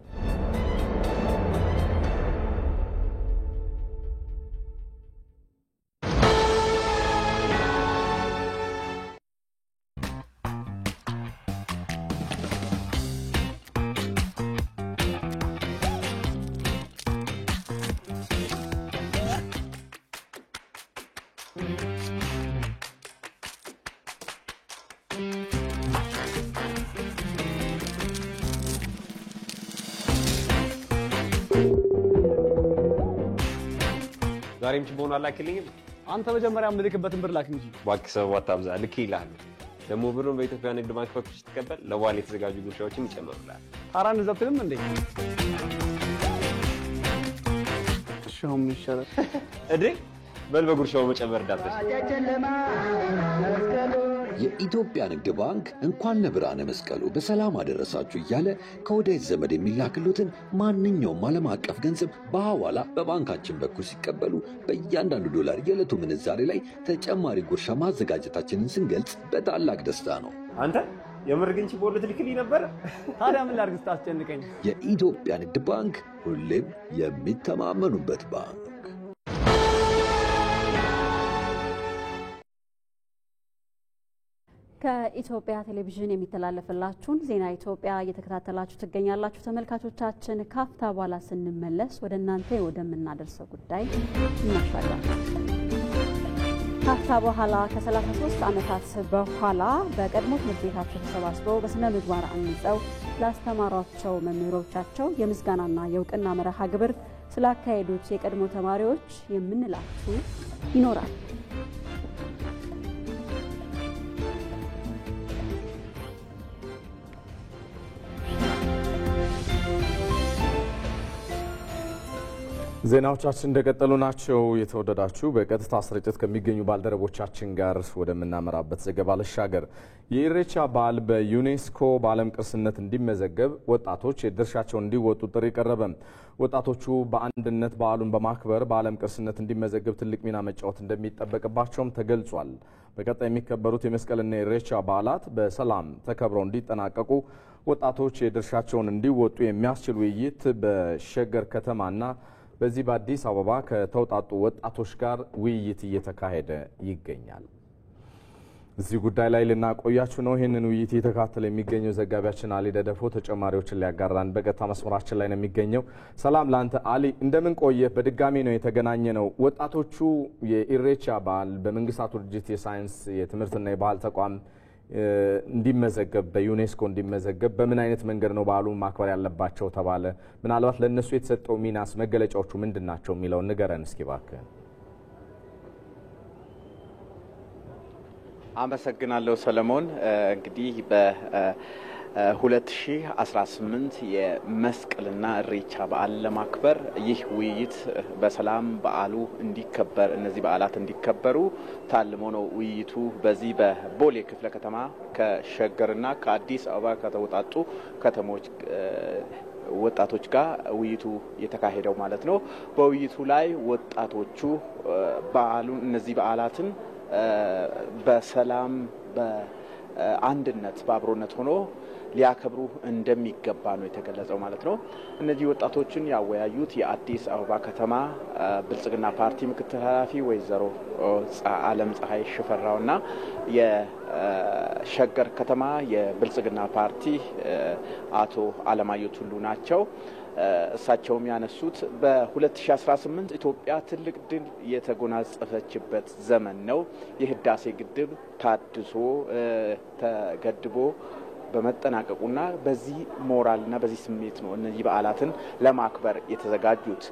ዛሬም ችቦን አላክልኝም። አንተ መጀመሪያ ምልክበትን ብር ላክ እንጂ እባክህ ሰው አታብዛ። ልክ ይላል ደግሞ ብሩን በኢትዮጵያ ንግድ ባንክ በኩል ስትቀበል ለዋሌ የተዘጋጁ ጉርሻዎችን ይጨምሩልሃል። ታራን ዘብትንም እንዴ ሻውም ይሻላል እዴ በል በጉርሻው መጨመር ዳተሽ የኢትዮጵያ ንግድ ባንክ እንኳን ለብርሃነ መስቀሉ በሰላም አደረሳችሁ እያለ ከወዳጅ ዘመድ የሚላክሉትን ማንኛውም ዓለም አቀፍ ገንዘብ በሐዋላ በባንካችን በኩል ሲቀበሉ በእያንዳንዱ ዶላር የዕለቱ ምንዛሬ ላይ ተጨማሪ ጉርሻ ማዘጋጀታችንን ስንገልጽ በታላቅ ደስታ ነው። አንተ የምር ግን ችቦ ልትልክልኝ ነበር? ታዲያ ምን ላድርግ ስታስጨንቀኝ? የኢትዮጵያ ንግድ ባንክ ሁሌም የሚተማመኑበት ባንክ። ከኢትዮጵያ ቴሌቪዥን የሚተላለፍላችሁን ዜና ኢትዮጵያ እየተከታተላችሁ ትገኛላችሁ ተመልካቾቻችን። ካፍታ በኋላ ስንመለስ ወደ እናንተ ወደምናደርሰው ጉዳይ እናሻግራለን። ካፍታ በኋላ ከ33 ዓመታት በኋላ በቀድሞ ትምህርት ቤታቸው ተሰባስበው በስነ ምግባር አንጸው ላስተማሯቸው መምህሮቻቸው የምስጋናና የእውቅና መርሃ ግብር ስላካሄዱት የቀድሞ ተማሪዎች የምንላችሁ ይኖራል። ዜናዎቻችን እንደቀጠሉ ናቸው። የተወደዳችሁ በቀጥታ ስርጭት ከሚገኙ ባልደረቦቻችን ጋር ወደምናመራበት ዘገባ ልሻገር። የኢሬቻ በዓል በዩኔስኮ በዓለም ቅርስነት እንዲመዘገብ ወጣቶች የድርሻቸውን እንዲወጡ ጥሪ ቀረበ። ወጣቶቹ በአንድነት በዓሉን በማክበር በዓለም ቅርስነት እንዲመዘገብ ትልቅ ሚና መጫወት እንደሚጠበቅባቸውም ተገልጿል። በቀጣይ የሚከበሩት የመስቀልና የኢሬቻ በዓላት በሰላም ተከብረው እንዲጠናቀቁ ወጣቶች የድርሻቸውን እንዲወጡ የሚያስችል ውይይት በሸገር ከተማና በዚህ በአዲስ አበባ ከተውጣጡ ወጣቶች ጋር ውይይት እየተካሄደ ይገኛል። እዚህ ጉዳይ ላይ ልናቆያችሁ ነው። ይህንን ውይይት እየተከታተለ የሚገኘው ዘጋቢያችን አሊ ደደፎ ተጨማሪዎችን ሊያጋራን በቀጥታ መስመራችን ላይ ነው የሚገኘው። ሰላም ላንተ አሊ፣ እንደምን ቆየህ? በድጋሚ ነው የተገናኘ ነው። ወጣቶቹ የኢሬቻ በዓል በመንግስታቱ ድርጅት የሳይንስ የትምህርትና የባህል ተቋም እንዲመዘገብ በዩኔስኮ እንዲመዘገብ በምን አይነት መንገድ ነው በዓሉን ማክበር ያለባቸው ተባለ? ምናልባት ለነሱ የተሰጠው ሚናስ መገለጫዎቹ ምንድናቸው የሚለው ንገረን እስኪ እባክህ። አመሰግናለሁ ሰለሞን። እንግዲህ በ2018 የመስቀልና ኢሬቻ በዓል ለማክበር ይህ ውይይት በሰላም በዓሉ እንዲከበር እነዚህ በዓላት እንዲከበሩ ታልሞ ነው ውይይቱ በዚህ በቦሌ ክፍለ ከተማ ከሸገርና ከአዲስ አበባ ከተውጣጡ ከተሞች ወጣቶች ጋር ውይይቱ የተካሄደው ማለት ነው። በውይይቱ ላይ ወጣቶቹ በዓሉን እነዚህ በዓላትን በሰላም በአንድነት በአብሮነት ሆኖ ሊያከብሩ እንደሚገባ ነው የተገለጸው ማለት ነው። እነዚህ ወጣቶችን ያወያዩት የአዲስ አበባ ከተማ ብልጽግና ፓርቲ ምክትል ኃላፊ ወይዘሮ ዓለም ፀሐይ ሽፈራውና የሸገር ከተማ የብልጽግና ፓርቲ አቶ አለማየሁ ቱሉ ናቸው። እሳቸውም ያነሱት በ2018 ኢትዮጵያ ትልቅ ድል የተጎናጸፈችበት ዘመን ነው። የህዳሴ ግድብ ታድሶ ተገድቦ በመጠናቀቁና በዚህ ሞራልና በዚህ ስሜት ነው እነዚህ በዓላትን ለማክበር የተዘጋጁት።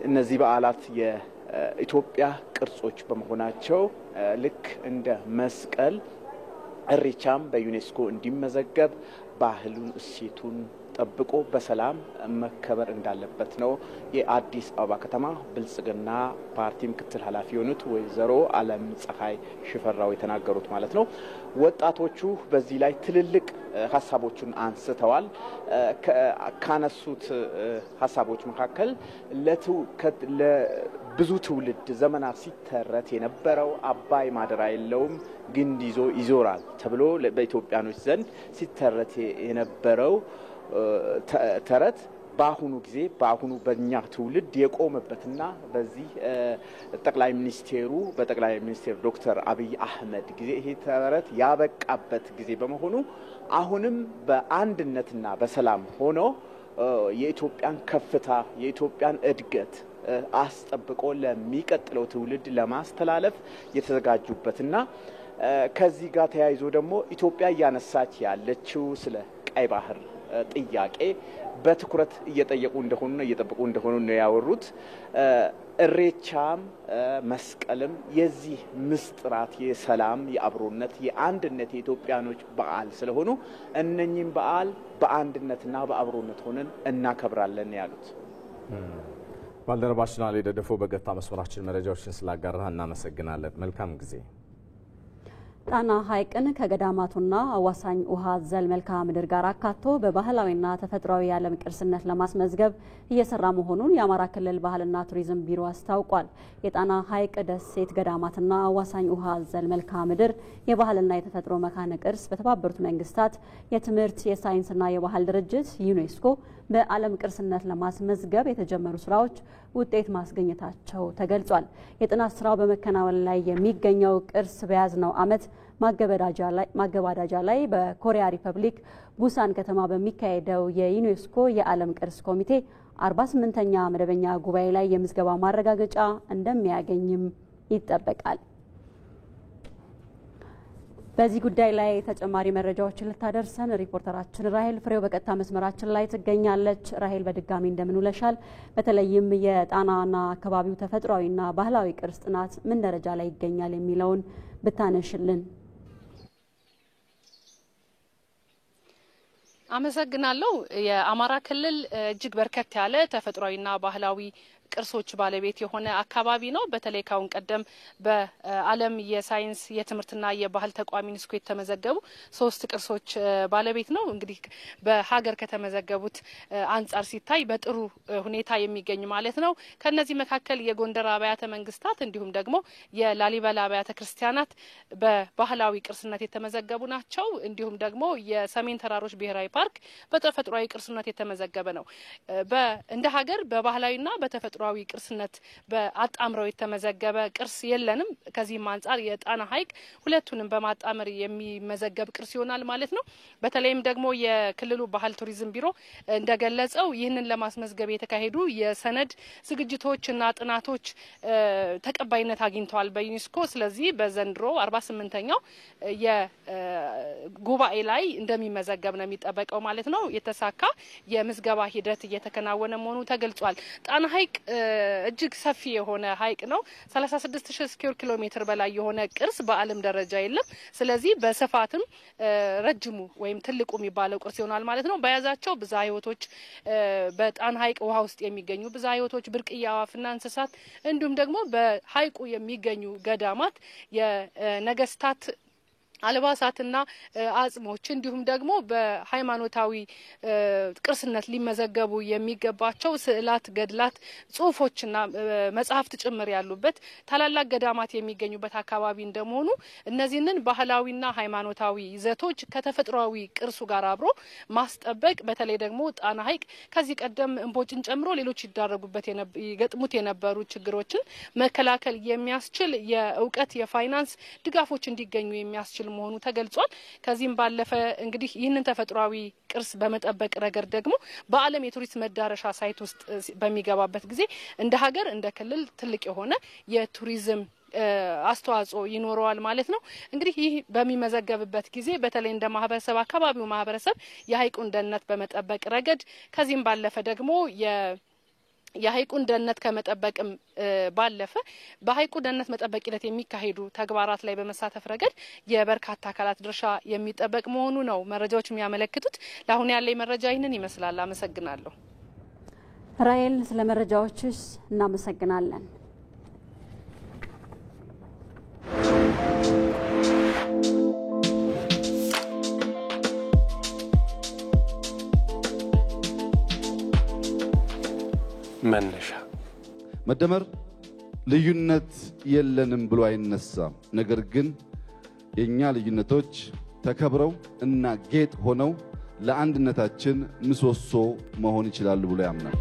እነዚህ በዓላት የኢትዮጵያ ቅርጾች በመሆናቸው ልክ እንደ መስቀል ኢሬቻም በዩኔስኮ እንዲመዘገብ ባህሉን እሴቱን ጠብቆ በሰላም መከበር እንዳለበት ነው የአዲስ አበባ ከተማ ብልጽግና ፓርቲ ምክትል ኃላፊ የሆኑት ወይዘሮ ዓለም ፀሐይ ሽፈራው የተናገሩት ማለት ነው። ወጣቶቹ በዚህ ላይ ትልልቅ ሀሳቦችን አንስተዋል። ካነሱት ሀሳቦች መካከል ብዙ ትውልድ ዘመናት ሲተረት የነበረው አባይ ማደራ የለውም ግንድ ይዞ ይዞራል ተብሎ በኢትዮጵያኖች ዘንድ ሲተረት የነበረው ተረት በአሁኑ ጊዜ በአሁኑ በእኛ ትውልድ የቆመበትና በዚህ ጠቅላይ ሚኒስቴር ዶክተር አብይ አህመድ ጊዜ ይሄ ተረት ያበቃበት ጊዜ በመሆኑ አሁንም በአንድነትና በሰላም ሆኖ የኢትዮጵያን ከፍታ የኢትዮጵያን እድገት አስጠብቆ ለሚቀጥለው ትውልድ ለማስተላለፍ የተዘጋጁበትና ከዚህ ጋር ተያይዞ ደግሞ ኢትዮጵያ እያነሳች ያለችው ስለ ቀይ ባህር ጥያቄ በትኩረት እየጠየቁ እንደሆኑና እየጠበቁ እንደሆኑ ነው ያወሩት። እሬቻም መስቀልም የዚህ ምስጥራት የሰላም የአብሮነት የአንድነት የኢትዮጵያኖች በዓል ስለሆኑ እነኚህም በዓል በአንድነትና በአብሮነት ሆነን እናከብራለን ያሉት። ባልደረባችን አሊ ደደፎ በገታ መስመራችን መረጃዎችን ስላጋራ እናመሰግናለን። መልካም ጊዜ። ጣና ሐይቅን ከገዳማቱና አዋሳኝ ውሃ ዘል መልክዓ ምድር ጋር አካቶ በባህላዊና ተፈጥሯዊ የዓለም ቅርስነት ለማስመዝገብ እየሰራ መሆኑን የአማራ ክልል ባህልና ቱሪዝም ቢሮ አስታውቋል። የጣና ሐይቅ ደሴት ገዳማትና አዋሳኝ ውሃ ዘል መልክዓ ምድር የባህልና የተፈጥሮ መካነ ቅርስ በተባበሩት መንግስታት የትምህርት የሳይንስና የባህል ድርጅት ዩኔስኮ በዓለም ቅርስነት ለማስመዝገብ የተጀመሩ ስራዎች ውጤት ማስገኘታቸው ተገልጿል። የጥናት ስራው በመከናወን ላይ የሚገኘው ቅርስ በያዝነው ዓመት ማገባዳጃ ላይ በኮሪያ ሪፐብሊክ ቡሳን ከተማ በሚካሄደው የዩኔስኮ የዓለም ቅርስ ኮሚቴ 48ኛ መደበኛ ጉባኤ ላይ የምዝገባ ማረጋገጫ እንደሚያገኝም ይጠበቃል። በዚህ ጉዳይ ላይ ተጨማሪ መረጃዎችን ልታደርሰን ሪፖርተራችን ራሄል ፍሬው በቀጥታ መስመራችን ላይ ትገኛለች። ራሄል በድጋሚ እንደምን ውለሻል? በተለይም የጣናና አካባቢው ተፈጥሯዊና ባህላዊ ቅርስ ጥናት ምን ደረጃ ላይ ይገኛል የሚለውን ብታነሽልን። አመሰግናለሁ። የአማራ ክልል እጅግ በርከት ያለ ተፈጥሯዊና ባህላዊ ቅርሶች ባለቤት የሆነ አካባቢ ነው። በተለይ ካሁን ቀደም በዓለም የሳይንስ የትምህርትና የባህል ተቋም ዩኔስኮ የተመዘገቡ 3 ቅርሶች ባለቤት ነው። እንግዲህ በሀገር ከተመዘገቡት አንጻር ሲታይ በጥሩ ሁኔታ የሚገኝ ማለት ነው። ከነዚህ መካከል የጎንደር አብያተ መንግስታት እንዲሁም ደግሞ የላሊበላ አብያተ ክርስቲያናት በባህላዊ ቅርስነት የተመዘገቡ ናቸው። እንዲሁም ደግሞ የሰሜን ተራሮች ብሔራዊ ፓርክ በተፈጥሯዊ ቅርስነት የተመዘገበ ነው። እንደ ሀገር በባህላዊና በተፈጥሯዊ ቅርስነት በአጣምረው የተመዘገበ ቅርስ የለንም። ከዚህም አንጻር የጣና ሐይቅ ሁለቱንም በማጣመር የሚመዘገብ ቅርስ ይሆናል ማለት ነው። በተለይም ደግሞ የክልሉ ባህል ቱሪዝም ቢሮ እንደገለጸው ይህንን ለማስመዝገብ የተካሄዱ የሰነድ ዝግጅቶችና ጥናቶች ተቀባይነት አግኝተዋል በዩኔስኮ። ስለዚህ በዘንድሮ 48ኛው የጉባኤ ላይ እንደሚመዘገብ ነው የሚጠበቀው ማለት ነው። የተሳካ የምዝገባ ሂደት እየተከናወነ መሆኑ ተገልጿል። ጣና ሐይቅ እጅግ ሰፊ የሆነ ሐይቅ ነው። 36000 ስኩዌር ኪሎ ሜትር በላይ የሆነ ቅርስ በዓለም ደረጃ የለም። ስለዚህ በስፋትም ረጅሙ ወይም ትልቁ የሚባለው ቅርስ ይሆናል ማለት ነው። በያዛቸው ብዝሃ ሕይወቶች በጣና ሐይቅ ውሃ ውስጥ የሚገኙ ብዝሃ ሕይወቶች፣ ብርቅዬ አዕዋፍና እንስሳት እንዲሁም ደግሞ በሐይቁ የሚገኙ ገዳማት የነገስታት አልባሳትና አጽሞች እንዲሁም ደግሞ በሃይማኖታዊ ቅርስነት ሊመዘገቡ የሚገባቸው ስዕላት፣ ገድላት፣ ጽሁፎችና መጽሐፍት ጭምር ያሉበት ታላላቅ ገዳማት የሚገኙበት አካባቢ እንደመሆኑ እነዚህንን ባህላዊና ሃይማኖታዊ ይዘቶች ከተፈጥሯዊ ቅርሱ ጋር አብሮ ማስጠበቅ በተለይ ደግሞ ጣና ሐይቅ ከዚህ ቀደም እንቦጭን ጨምሮ ሌሎች ይገጥሙት የነበሩ ችግሮችን መከላከል የሚያስችል የእውቀት የፋይናንስ ድጋፎች እንዲገኙ የሚያስችል መሆኑ ተገልጿል። ከዚህም ባለፈ እንግዲህ ይህንን ተፈጥሯዊ ቅርስ በመጠበቅ ረገድ ደግሞ በዓለም የቱሪስት መዳረሻ ሳይት ውስጥ በሚገባበት ጊዜ እንደ ሀገር እንደ ክልል ትልቅ የሆነ የቱሪዝም አስተዋጽኦ ይኖረዋል ማለት ነው። እንግዲህ ይህ በሚመዘገብበት ጊዜ በተለይ እንደ ማህበረሰብ አካባቢው ማህበረሰብ የሐይቁን ደህንነት በመጠበቅ ረገድ ከዚህም ባለፈ ደግሞ የሐይቁን ደህንነት ከመጠበቅም ባለፈ በሐይቁ ደህንነት መጠበቅ ሂደት የሚካሄዱ ተግባራት ላይ በመሳተፍ ረገድ የበርካታ አካላት ድርሻ የሚጠበቅ መሆኑ ነው መረጃዎች የሚያመለክቱት። ለአሁን ያለኝ መረጃ ይህንን ይመስላል። አመሰግናለሁ። ራኤል፣ ስለ መረጃዎችስ እናመሰግናለን። መነሻ መደመር ልዩነት የለንም ብሎ አይነሳም። ነገር ግን የኛ ልዩነቶች ተከብረው እና ጌጥ ሆነው ለአንድነታችን ምሰሶ መሆን ይችላሉ ብሎ ያምናል።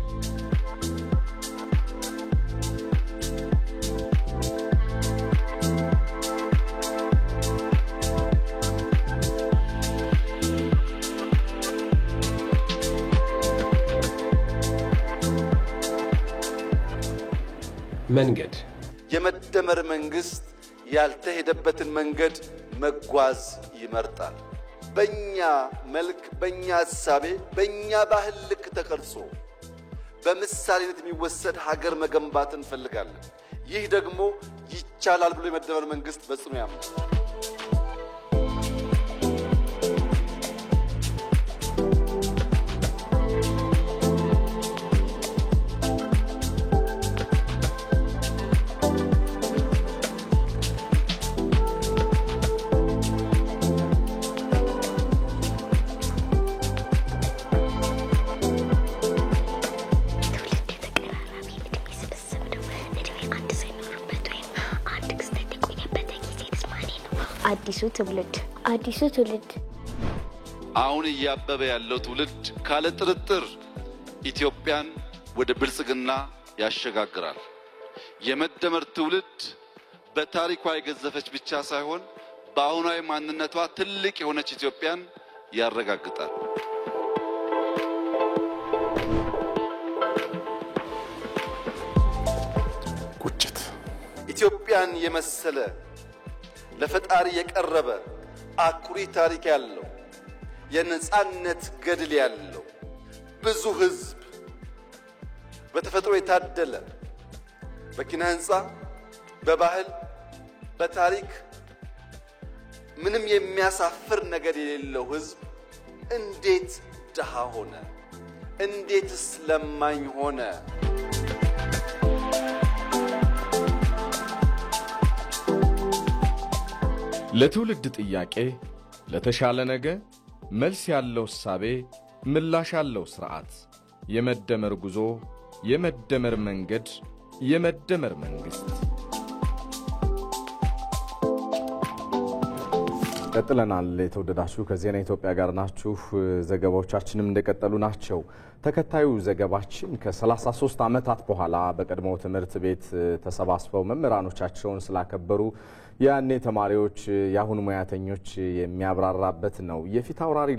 መንገድ የመደመር መንግስት ያልተሄደበትን መንገድ መጓዝ ይመርጣል። በእኛ መልክ፣ በእኛ ሐሳቤ፣ በእኛ ባህል ልክ ተቀርጾ በምሳሌነት የሚወሰድ ሀገር መገንባት እንፈልጋለን። ይህ ደግሞ ይቻላል ብሎ የመደመር መንግስት በጽኑ ያምናል። አዲሱ ትውልድ አሁን እያበበ ያለው ትውልድ ካለ ጥርጥር ኢትዮጵያን ወደ ብልጽግና ያሸጋግራል። የመደመር ትውልድ በታሪኳ የገዘፈች ብቻ ሳይሆን በአሁናዊ ማንነቷ ትልቅ የሆነች ኢትዮጵያን ያረጋግጣል። ቁጭት ኢትዮጵያን የመሰለ ለፈጣሪ የቀረበ አኩሪ ታሪክ ያለው የነጻነት ገድል ያለው ብዙ ህዝብ በተፈጥሮ የታደለ በኪነ ህንጻ፣ በባህል፣ በታሪክ ምንም የሚያሳፍር ነገር የሌለው ህዝብ እንዴት ድሃ ሆነ? እንዴትስ ለማኝ ሆነ? ለትውልድ ጥያቄ ለተሻለ ነገ መልስ ያለው እሳቤ ምላሽ ያለው ስርዓት የመደመር ጉዞ የመደመር መንገድ የመደመር መንግስት። ቀጥለናል። የተወደዳችሁ ከዜና ኢትዮጵያ ጋር ናችሁ። ዘገባዎቻችንም እንደቀጠሉ ናቸው። ተከታዩ ዘገባችን ከ33 ዓመታት በኋላ በቀድሞ ትምህርት ቤት ተሰባስበው መምህራኖቻቸውን ስላከበሩ ያኔ ተማሪዎች ያሁን ሙያተኞች የሚያብራራበት ነው። የፊት አውራሪ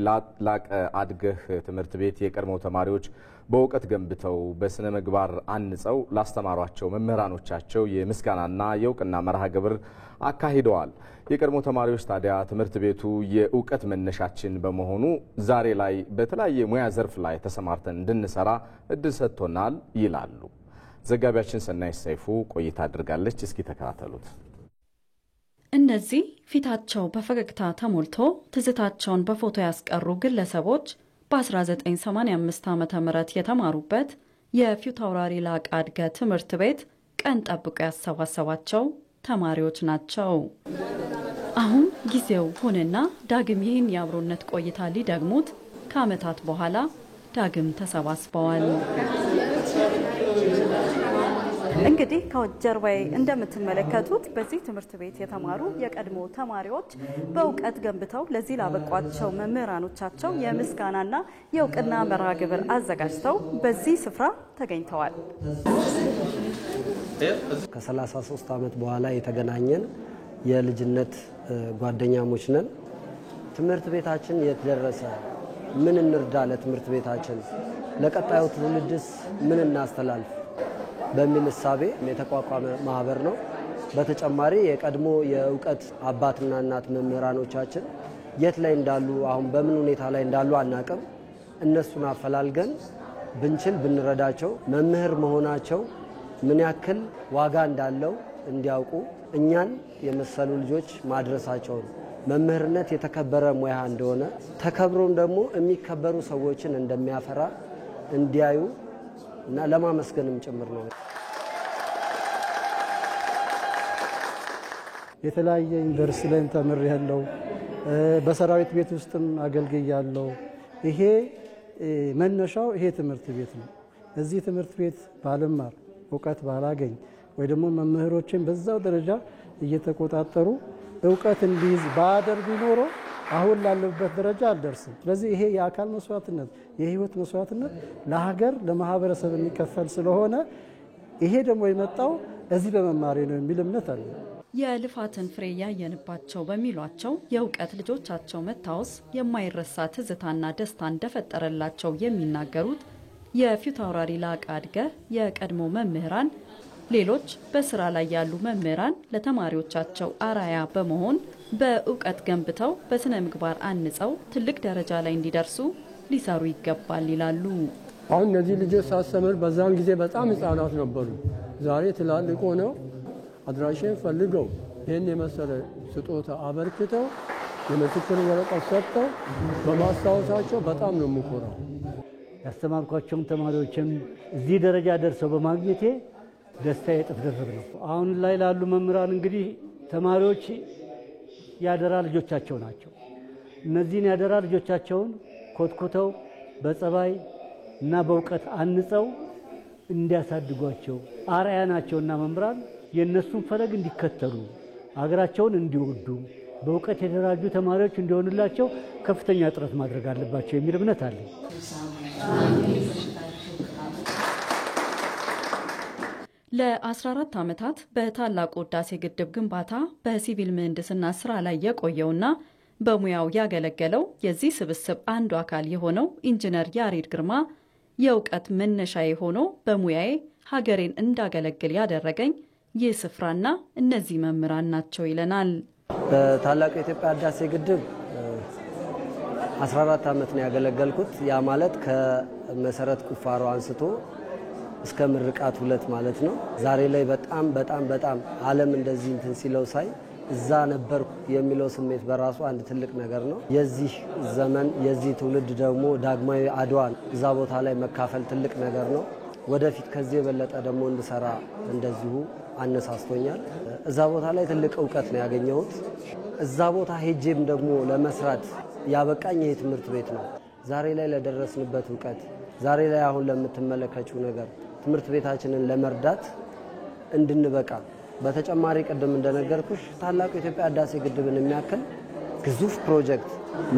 ላቀ አድገህ ትምህርት ቤት የቀድሞ ተማሪዎች በእውቀት ገንብተው በስነ ምግባር አንጸው ላስተማሯቸው መምህራኖቻቸው የምስጋናና የእውቅና መርሃ ግብር አካሂደዋል። የቀድሞ ተማሪዎች ታዲያ ትምህርት ቤቱ የእውቀት መነሻችን በመሆኑ ዛሬ ላይ በተለያየ ሙያ ዘርፍ ላይ ተሰማርተን እንድንሰራ እድል ሰጥቶናል ይላሉ። ዘጋቢያችን ሰናይ ሰይፉ ቆይታ አድርጋለች። እስኪ ተከታተሉት። እነዚህ ፊታቸው በፈገግታ ተሞልቶ ትዝታቸውን በፎቶ ያስቀሩ ግለሰቦች በ1985 ዓ.ም የተማሩበት የፊት አውራሪ ላቀ አድገህ ትምህርት ቤት ቀን ጠብቆ ያሰባሰባቸው ተማሪዎች ናቸው። አሁን ጊዜው ሆነና ዳግም ይህን የአብሮነት ቆይታ ሊደግሙት ከዓመታት በኋላ ዳግም ተሰባስበዋል። እንግዲህ ከጀርባዬ እንደምትመለከቱት በዚህ ትምህርት ቤት የተማሩ የቀድሞ ተማሪዎች በእውቀት ገንብተው ለዚህ ላበቋቸው መምህራኖቻቸው የምስጋናና የእውቅና መርሃ ግብር አዘጋጅተው በዚህ ስፍራ ተገኝተዋል። ከ33 ዓመት በኋላ የተገናኘን የልጅነት ጓደኛሞች ነን። ትምህርት ቤታችን የት ደረሰ? ምን እንርዳ? ለትምህርት ቤታችን ለቀጣዩ ትውልድስ ምን እናስተላልፍ? በሚል እሳቤ የተቋቋመ ማህበር ነው። በተጨማሪ የቀድሞ የእውቀት አባትና እናት መምህራኖቻችን የት ላይ እንዳሉ አሁን በምን ሁኔታ ላይ እንዳሉ አናቅም። እነሱን አፈላልገን ብንችል ብንረዳቸው መምህር መሆናቸው ምን ያክል ዋጋ እንዳለው እንዲያውቁ እኛን የመሰሉ ልጆች ማድረሳቸውን መምህርነት የተከበረ ሙያ እንደሆነ ተከብሮም ደግሞ የሚከበሩ ሰዎችን እንደሚያፈራ እንዲያዩ እና ለማመስገንም ጭምር ነው። የተለያየ ዩኒቨርሲቲ ላይ ተምሬያለሁ። በሰራዊት ቤት ውስጥም አገልግያለሁ። ይሄ መነሻው ይሄ ትምህርት ቤት ነው። እዚህ ትምህርት ቤት ባልማር እውቀት ባላገኝ ወይ ደግሞ መምህሮችን በዛው ደረጃ እየተቆጣጠሩ እውቀት እንዲይዝ ባደርጉ ኖሮ አሁን ላለበት ደረጃ አልደርስም። ስለዚህ ይሄ የአካል መስዋዕትነት የህይወት መስዋዕትነት ለሀገር ለማህበረሰብ የሚከፈል ስለሆነ ይሄ ደግሞ የመጣው እዚህ በመማሬ ነው የሚል እምነት አለ። የልፋትን ፍሬ ያየንባቸው በሚሏቸው የእውቀት ልጆቻቸው መታወስ የማይረሳ ትዝታና ደስታ እንደፈጠረላቸው የሚናገሩት የፊታውራሪ ላቀ አድገ የቀድሞ መምህራን ሌሎች በስራ ላይ ያሉ መምህራን ለተማሪዎቻቸው አራያ በመሆን በእውቀት ገንብተው በስነ ምግባር አንጸው ትልቅ ደረጃ ላይ እንዲደርሱ ሊሰሩ ይገባል ይላሉ። አሁን እነዚህ ልጆች ሳስተምር በዛን ጊዜ በጣም ህፃናት ነበሩ። ዛሬ ትላልቅ ሆነው አድራሻን ፈልገው ይህን የመሰለ ስጦታ አበርክተው የምስክር ወረቀት ሰጥተው በማስታወሳቸው በጣም ነው የምኮራው። ያስተማርኳቸውን ተማሪዎችም እዚህ ደረጃ ደርሰው በማግኘቴ ደስታ የጥፍ ድርብ ነው። አሁን ላይ ላሉ መምህራን እንግዲህ ተማሪዎች ያደራ ልጆቻቸው ናቸው። እነዚህን ያደራ ልጆቻቸውን ኮትኩተው በጸባይ እና በእውቀት አንጸው እንዲያሳድጓቸው አርአያ ናቸውና መምህራን የነሱን ፈለግ እንዲከተሉ ሀገራቸውን እንዲወዱ በእውቀት የተደራጁ ተማሪዎች እንዲሆኑላቸው ከፍተኛ ጥረት ማድረግ አለባቸው የሚል እምነት አለ። ለ14 ዓመታት በታላቁ ህዳሴ ግድብ ግንባታ በሲቪል ምህንድስና ስራ ላይ የቆየውና በሙያው ያገለገለው የዚህ ስብስብ አንዱ አካል የሆነው ኢንጂነር ያሬድ ግርማ የእውቀት መነሻዬ ሆኖ በሙያዬ ሀገሬን እንዳገለግል ያደረገኝ ይህ ስፍራና እነዚህ መምህራን ናቸው ይለናል። በታላቁ የኢትዮጵያ ህዳሴ ግድብ 14 ዓመት ነው ያገለገልኩት። ያ ማለት ከመሰረት ቁፋሮ አንስቶ እስከ ምርቃት 2 ማለት ነው። ዛሬ ላይ በጣም ዓለም እንደዚህ እንትን ሲለው ሳይ እዛ ነበርኩ የሚለው ስሜት በራሱ አንድ ትልቅ ነገር ነው። የዚህ ዘመን የዚህ ትውልድ ደግሞ ዳግማዊ አድዋን እዛ ቦታ ላይ መካፈል ትልቅ ነገር ነው። ወደፊት ከዚህ የበለጠ ደግሞ እንድሰራ እንደዚሁ አነሳስቶኛል። እዛ ቦታ ላይ ትልቅ እውቀት ነው ያገኘሁት። እዛ ቦታ ሄጄም ደግሞ ለመስራት ያበቃኝ ይሄ ትምህርት ቤት ነው። ዛሬ ላይ ለደረስንበት እውቀት፣ ዛሬ ላይ አሁን ለምትመለከቱው ነገር ትምህርት ቤታችንን ለመርዳት እንድንበቃ በተጨማሪ ቅድም እንደነገርኩሽ ታላቁ የኢትዮጵያ ህዳሴ ግድብን የሚያክል ግዙፍ ፕሮጀክት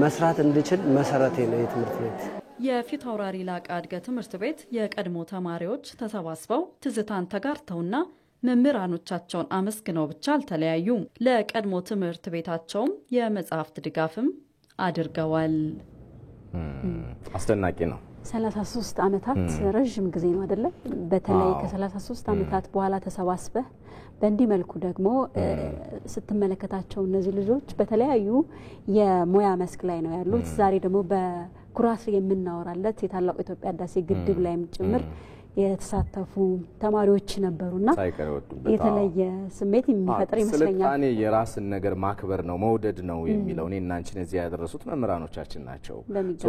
መስራት እንድችል መሰረቴ ነው የትምህርት ቤት። የፊታውራሪ ላቀ አድገ ትምህርት ቤት የቀድሞ ተማሪዎች ተሰባስበው ትዝታን ተጋርተውና መምህራኖቻቸውን አመስግነው ብቻ አልተለያዩም። ለቀድሞ ትምህርት ቤታቸውም የመጽሐፍት ድጋፍም አድርገዋል። አስደናቂ ነው። 33 ዓመታት ረጅም ጊዜ ነው አይደለ? በተለይ ከ33 ዓመታት በኋላ ተሰባስበህ በእንዲህ መልኩ ደግሞ ስትመለከታቸው እነዚህ ልጆች በተለያዩ የሙያ መስክ ላይ ነው ያሉት። ዛሬ ደግሞ በኩራት የምናወራለት የታላቁ ኢትዮጵያ ህዳሴ ግድብ ላይም ጭምር የተሳተፉ ተማሪዎች ነበሩና የተለየ ስሜት የሚፈጥር ይመስለኛል። ስልጣኔ የራስን ነገር ማክበር ነው መውደድ ነው የሚለው እኔና አንቺን እዚህ ያደረሱት መምህራኖቻችን ናቸው።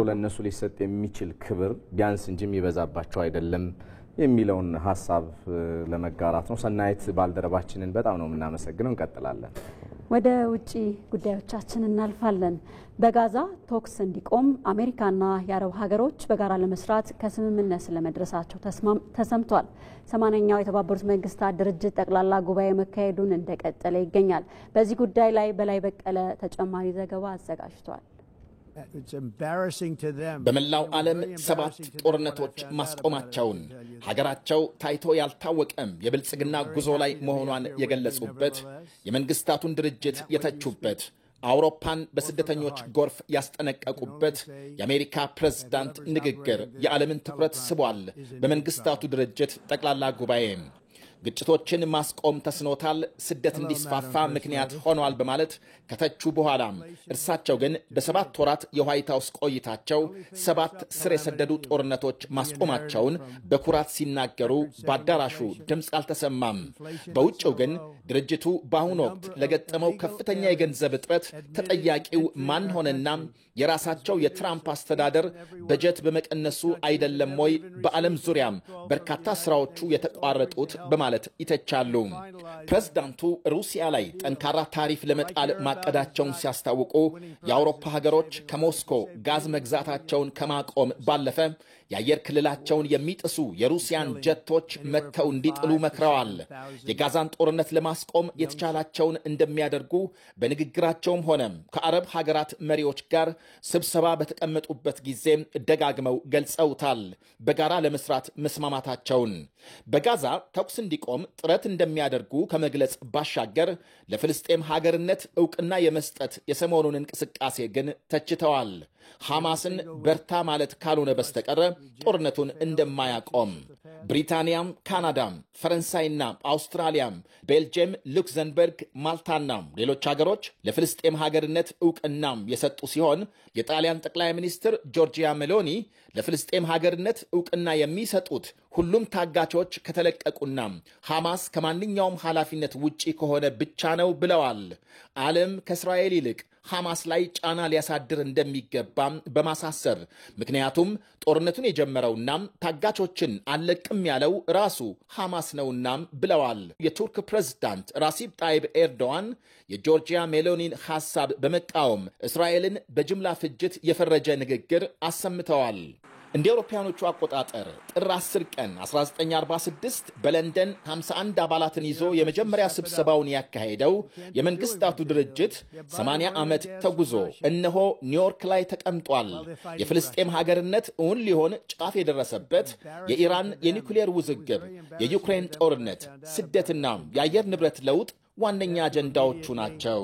ለእነሱ ሊሰጥ የሚችል ክብር ቢያንስ እንጂ የሚበዛባቸው አይደለም የሚለውን ሀሳብ ለመጋራት ነው። ሰናይት ባልደረባችንን በጣም ነው የምናመሰግነው። እንቀጥላለን። ወደ ውጪ ጉዳዮቻችን እናልፋለን። በጋዛ ተኩስ እንዲቆም አሜሪካና የአረብ ሀገሮች በጋራ ለመስራት ከስምምነት ስለመድረሳቸው ተሰምቷል። 80ኛው የተባበሩት መንግስታት ድርጅት ጠቅላላ ጉባኤ መካሄዱን እንደቀጠለ ይገኛል። በዚህ ጉዳይ ላይ በላይ በቀለ ተጨማሪ ዘገባ አዘጋጅቷል። በመላው ዓለም 7 ጦርነቶች ማስቆማቸውን ሀገራቸው ታይቶ ያልታወቀም የብልጽግና ጉዞ ላይ መሆኗን የገለጹበት፣ የመንግስታቱን ድርጅት የተቹበት፣ አውሮፓን በስደተኞች ጎርፍ ያስጠነቀቁበት የአሜሪካ ፕሬዝዳንት ንግግር የዓለምን ትኩረት ስቧል። በመንግስታቱ ድርጅት ጠቅላላ ጉባኤ ግጭቶችን ማስቆም ተስኖታል፣ ስደት እንዲስፋፋ ምክንያት ሆኗል በማለት ከተቹ በኋላም እርሳቸው ግን በ7 ወራት የዋይት ሃውስ ቆይታቸው 7 ስር የሰደዱ ጦርነቶች ማስቆማቸውን በኩራት ሲናገሩ በአዳራሹ ድምፅ አልተሰማም። በውጭው ግን ድርጅቱ በአሁኑ ወቅት ለገጠመው ከፍተኛ የገንዘብ እጥረት ተጠያቂው ማን ሆነና የራሳቸው የትራምፕ አስተዳደር በጀት በመቀነሱ አይደለም ወይ በዓለም ዙሪያም በርካታ ስራዎቹ የተቋረጡት በማለት ይተቻሉ። ፕሬዝዳንቱ ሩሲያ ላይ ጠንካራ ታሪፍ ለመጣል ማቀዳቸውን ሲያስታውቁ የአውሮፓ ሀገሮች ከሞስኮ ጋዝ መግዛታቸውን ከማቆም ባለፈ የአየር ክልላቸውን የሚጥሱ የሩሲያን ጀቶች መተው እንዲጥሉ መክረዋል። የጋዛን ጦርነት ለማስቆም የተቻላቸውን እንደሚያደርጉ በንግግራቸውም ሆነ ከአረብ ሀገራት መሪዎች ጋር ስብሰባ በተቀመጡበት ጊዜ ደጋግመው ገልጸውታል። በጋራ ለመስራት መስማማታቸውን በጋዛ ተኩስ እንዲቆም ጥረት እንደሚያደርጉ ከመግለጽ ባሻገር ለፍልስጤም ሀገርነት ዕውቅና የመስጠት የሰሞኑን እንቅስቃሴ ግን ተችተዋል። ሐማስን በርታ ማለት ካልሆነ በስተቀር ጦርነቱን እንደማያቆም ብሪታንያም፣ ካናዳም፣ ፈረንሳይና አውስትራሊያም፣ ቤልጅየም፣ ሉክዘምበርግ፣ ማልታና ሌሎች ሀገሮች ለፍልስጤም ሀገርነት ዕውቅናም የሰጡ ሲሆን የጣሊያን ጠቅላይ ሚኒስትር ጆርጂያ ሜሎኒ ለፍልስጤም ሀገርነት ዕውቅና የሚሰጡት ሁሉም ታጋቾች ከተለቀቁና ሐማስ ከማንኛውም ኃላፊነት ውጪ ከሆነ ብቻ ነው ብለዋል። ዓለም ከእስራኤል ይልቅ ሐማስ ላይ ጫና ሊያሳድር እንደሚገባም በማሳሰብ ምክንያቱም ጦርነቱን የጀመረውና ታጋቾችን አለቅም ያለው ራሱ ሐማስ ነውና ብለዋል። የቱርክ ፕሬዝዳንት ራሲብ ጣይብ ኤርዶዋን የጆርጂያ ሜሎኒን ሐሳብ በመቃወም እስራኤልን በጅምላ ፍጅት የፈረጀ ንግግር አሰምተዋል። እንደ አውሮፓውያኖቹ አቆጣጠር ጥር 10 ቀን 1946 በለንደን 51 አባላትን ይዞ የመጀመሪያ ስብሰባውን ያካሄደው የመንግስታቱ ድርጅት 80 ዓመት ተጉዞ እነሆ ኒውዮርክ ላይ ተቀምጧል። የፍልስጤም ሀገርነት እውን ሊሆን ጫፍ የደረሰበት የኢራን የኒውክሌር ውዝግብ፣ የዩክሬን ጦርነት፣ ስደትና የአየር ንብረት ለውጥ ዋነኛ አጀንዳዎቹ ናቸው።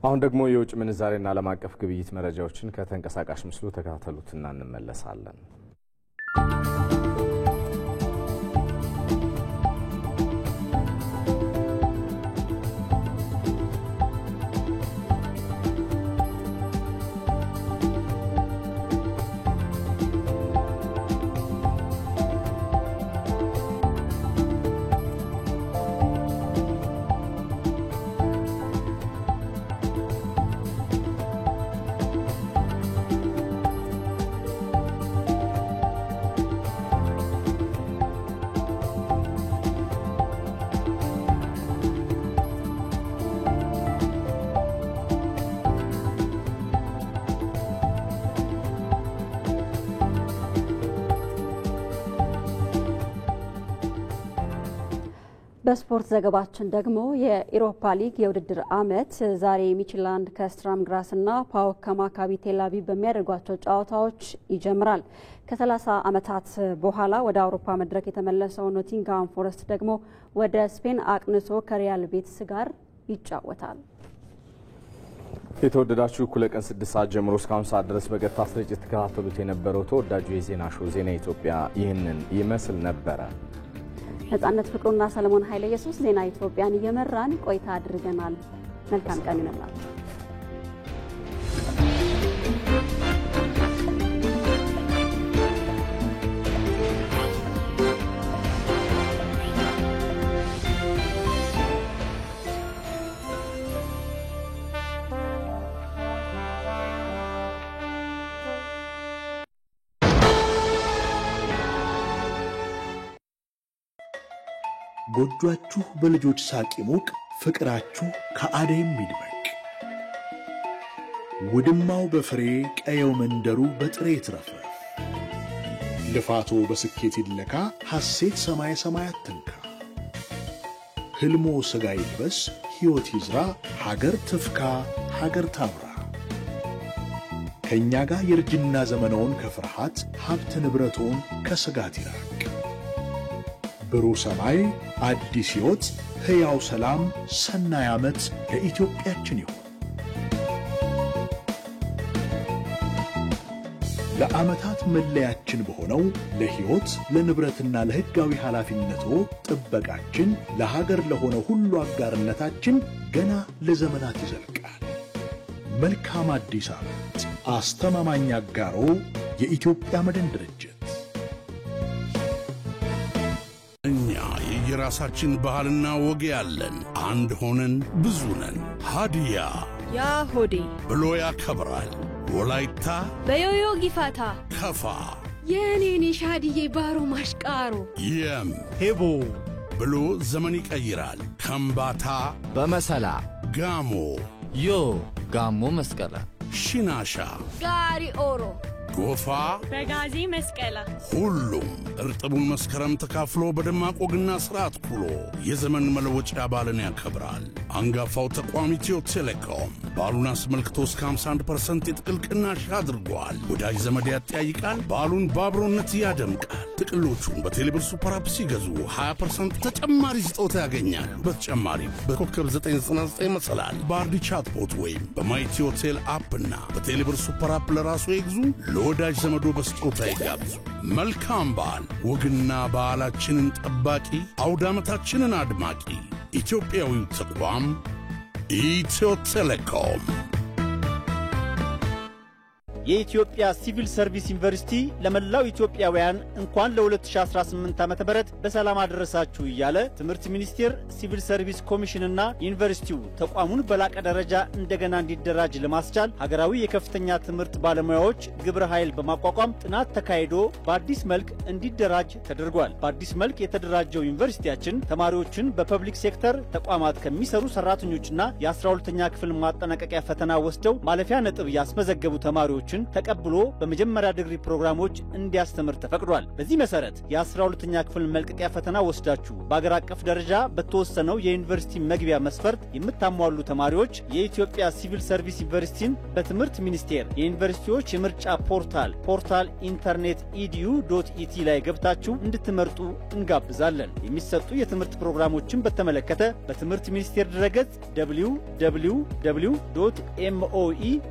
አሁን ደግሞ የውጭ ምንዛሬና ዓለም አቀፍ ግብይት መረጃዎችን ከተንቀሳቃሽ ምስሉ ተከታተሉትና እንመለሳለን። በስፖርት ዘገባችን ደግሞ የኢሮፓ ሊግ የውድድር ዓመት ዛሬ ሚችላንድ ከስትራም ግራስና ፓኦክ ከማካቢ ቴልአቪቭ በሚያደርጓቸው ጨዋታዎች ይጀምራል። ከ30 ዓመታት በኋላ ወደ አውሮፓ መድረክ የተመለሰው ኖቲንግሃም ፎረስት ደግሞ ወደ ስፔን አቅንቶ ከሪያል ቤቲስ ጋር ይጫወታል። የተወደዳችሁ እኩለ ቀን 6 ሰዓት ጀምሮ እስከ 50 ሰዓት ድረስ በቀጥታ ስርጭት ተከታተሉት የነበረው ተወዳጁ የዜና ሾው ዜና ኢትዮጵያ ይህንን ይመስል ነበረ። ነጻነት ፍቅሩና ሰለሞን ኃይለ ኢየሱስ ዜና ኢትዮጵያን እየመራን ቆይታ አድርገናል። መልካም ቀን ይሁንላችሁ። ጎጆአችሁ በልጆች ሳቅ ይሞቅ፣ ፍቅራችሁ ከአደይም ይድመቅ። ውድማው በፍሬ ቀየው መንደሩ በጥሬ ይትረፍረፍ። ልፋቶ በስኬት ይለካ፣ ሐሴት ሰማይ ሰማያት ትንካ። ሕልሞ ሥጋ ይልበስ፣ ሕይወት ይዝራ፣ ሀገር ትፍካ፣ ሀገር ታምራ። ከእኛ ጋር የርጅና ዘመነውን ከፍርሃት ሀብት ንብረቶን ከስጋት ይራቅ። ብሩህ ሰማይ አዲስ ሕይወት ሕያው ሰላም ሰናይ ዓመት ለኢትዮጵያችን ይሁን። ለዓመታት መለያችን በሆነው ለሕይወት ለንብረትና ለሕጋዊ ኃላፊነቶ ጥበቃችን ለሀገር ለሆነ ሁሉ አጋርነታችን ገና ለዘመናት ይዘልቃል። መልካም አዲስ ዓመት። አስተማማኝ አጋሮ የኢትዮጵያ መድን ድርጅት። እኛ የየራሳችን ባህልና ወግ ያለን አንድ ሆነን ብዙ ነን። ሃዲያ ያ ሆዴ ብሎ ያከብራል። ወላይታ በዮዮ ጊፋታ፣ ከፋ የኔኔ ሻድዬ ባሮ ማሽቃሮ፣ የም ሄቦ ብሎ ዘመን ይቀይራል። ከምባታ በመሰላ፣ ጋሞ ዮ ጋሞ መስቀለ፣ ሽናሻ፣ ጋሪ ኦሮ፣ ጎፋ በጋዚ መስቀላ ሁሉም እርጥቡን መስከረም ተካፍሎ በደማቅ ወግና ስርዓት ኩሎ የዘመን መለወጫ በዓልን ያከብራል። አንጋፋው ተቋም ኢትዮ ቴሌኮም በዓሉን አስመልክቶ እስከ 51% የጥቅል ቅናሽ አድርጓል። ወዳጅ ዘመድ ያጠያይቃል፣ በዓሉን በአብሮነት ያደምቃል። ጥቅሎቹን በቴሌብር ሱፐር አፕ ሲገዙ 20% ተጨማሪ ስጦታ ያገኛሉ። በተጨማሪም በኮከብ 999 መሰላል በአርዲ ቻትቦት ወይም በማይቲዮ ቴል አፕና በቴሌብር ሱፐር አፕ ለራሱ ይግዙ፣ ለወዳጅ ዘመዶ በስጦታ ይጋብዙ። መልካም በዓል! ወግና በዓላችንን ጠባቂ፣ አውደ ዓመታችንን አድማቂ። ኢትዮጵያዊው ተቋም ኢትዮ ቴሌኮም። የኢትዮጵያ ሲቪል ሰርቪስ ዩኒቨርሲቲ ለመላው ኢትዮጵያውያን እንኳን ለ2018 ዓመተ ምህረት በሰላም አደረሳችሁ እያለ ትምህርት ሚኒስቴር ሲቪል ሰርቪስ ኮሚሽንና ዩኒቨርሲቲው ተቋሙን በላቀ ደረጃ እንደገና እንዲደራጅ ለማስቻል ሀገራዊ የከፍተኛ ትምህርት ባለሙያዎች ግብረ ኃይል በማቋቋም ጥናት ተካሂዶ በአዲስ መልክ እንዲደራጅ ተደርጓል። በአዲስ መልክ የተደራጀው ዩኒቨርሲቲያችን ተማሪዎችን በፐብሊክ ሴክተር ተቋማት ከሚሰሩ ሰራተኞችና የ12ኛ ክፍል ማጠናቀቂያ ፈተና ወስደው ማለፊያ ነጥብ ያስመዘገቡ ተማሪዎች ተቀብሎ በመጀመሪያ ዲግሪ ፕሮግራሞች እንዲያስተምር ተፈቅዷል። በዚህ መሰረት የ12ኛ ክፍል መልቀቂያ ፈተና ወስዳችሁ በአገር አቀፍ ደረጃ በተወሰነው የዩኒቨርሲቲ መግቢያ መስፈርት የምታሟሉ ተማሪዎች የኢትዮጵያ ሲቪል ሰርቪስ ዩኒቨርሲቲን በትምህርት ሚኒስቴር የዩኒቨርሲቲዎች የምርጫ ፖርታል ኢንተርኔት edu.et ላይ ገብታችሁ እንድትመርጡ እንጋብዛለን። የሚሰጡ የትምህርት ፕሮግራሞችን በተመለከተ በትምህርት ሚኒስቴር ድረገጽ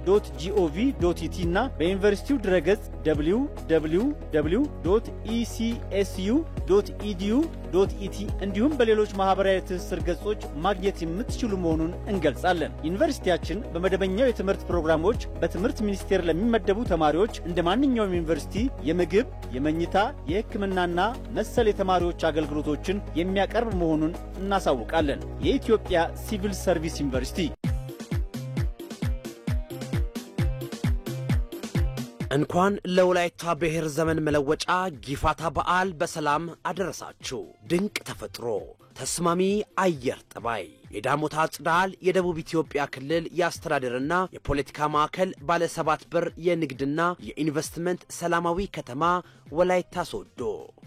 www.moe.gov.et እና በዩኒቨርሲቲው ድረገጽ www.ecsu.edu.et እንዲሁም በሌሎች ማህበራዊ ትስስር ገጾች ማግኘት የምትችሉ መሆኑን እንገልጻለን። ዩኒቨርሲቲያችን በመደበኛው የትምህርት ፕሮግራሞች በትምህርት ሚኒስቴር ለሚመደቡ ተማሪዎች እንደ ማንኛውም ዩኒቨርሲቲ የምግብ፣ የመኝታ፣ የሕክምናና መሰል የተማሪዎች አገልግሎቶችን የሚያቀርብ መሆኑን እናሳውቃለን። የኢትዮጵያ ሲቪል ሰርቪስ ዩኒቨርሲቲ እንኳን ለወላይታ ብሔር ዘመን መለወጫ ጊፋታ በዓል በሰላም አደረሳችሁ። ድንቅ ተፈጥሮ፣ ተስማሚ አየር ጠባይ፣ የዳሞታ ጽዳል የደቡብ ኢትዮጵያ ክልል የአስተዳደርና የፖለቲካ ማዕከል ባለ 7 በር የንግድና የኢንቨስትመንት ሰላማዊ ከተማ ወላይታ ሶዶ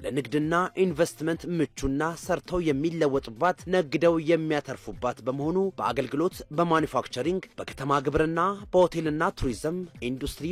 ለንግድና ኢንቨስትመንት ምቹና ሰርተው የሚለወጡባት ነግደው የሚያተርፉባት በመሆኑ በአገልግሎት፣ በማኑፋክቸሪንግ፣ በከተማ ግብርና፣ በሆቴልና ቱሪዝም ኢንዱስትሪ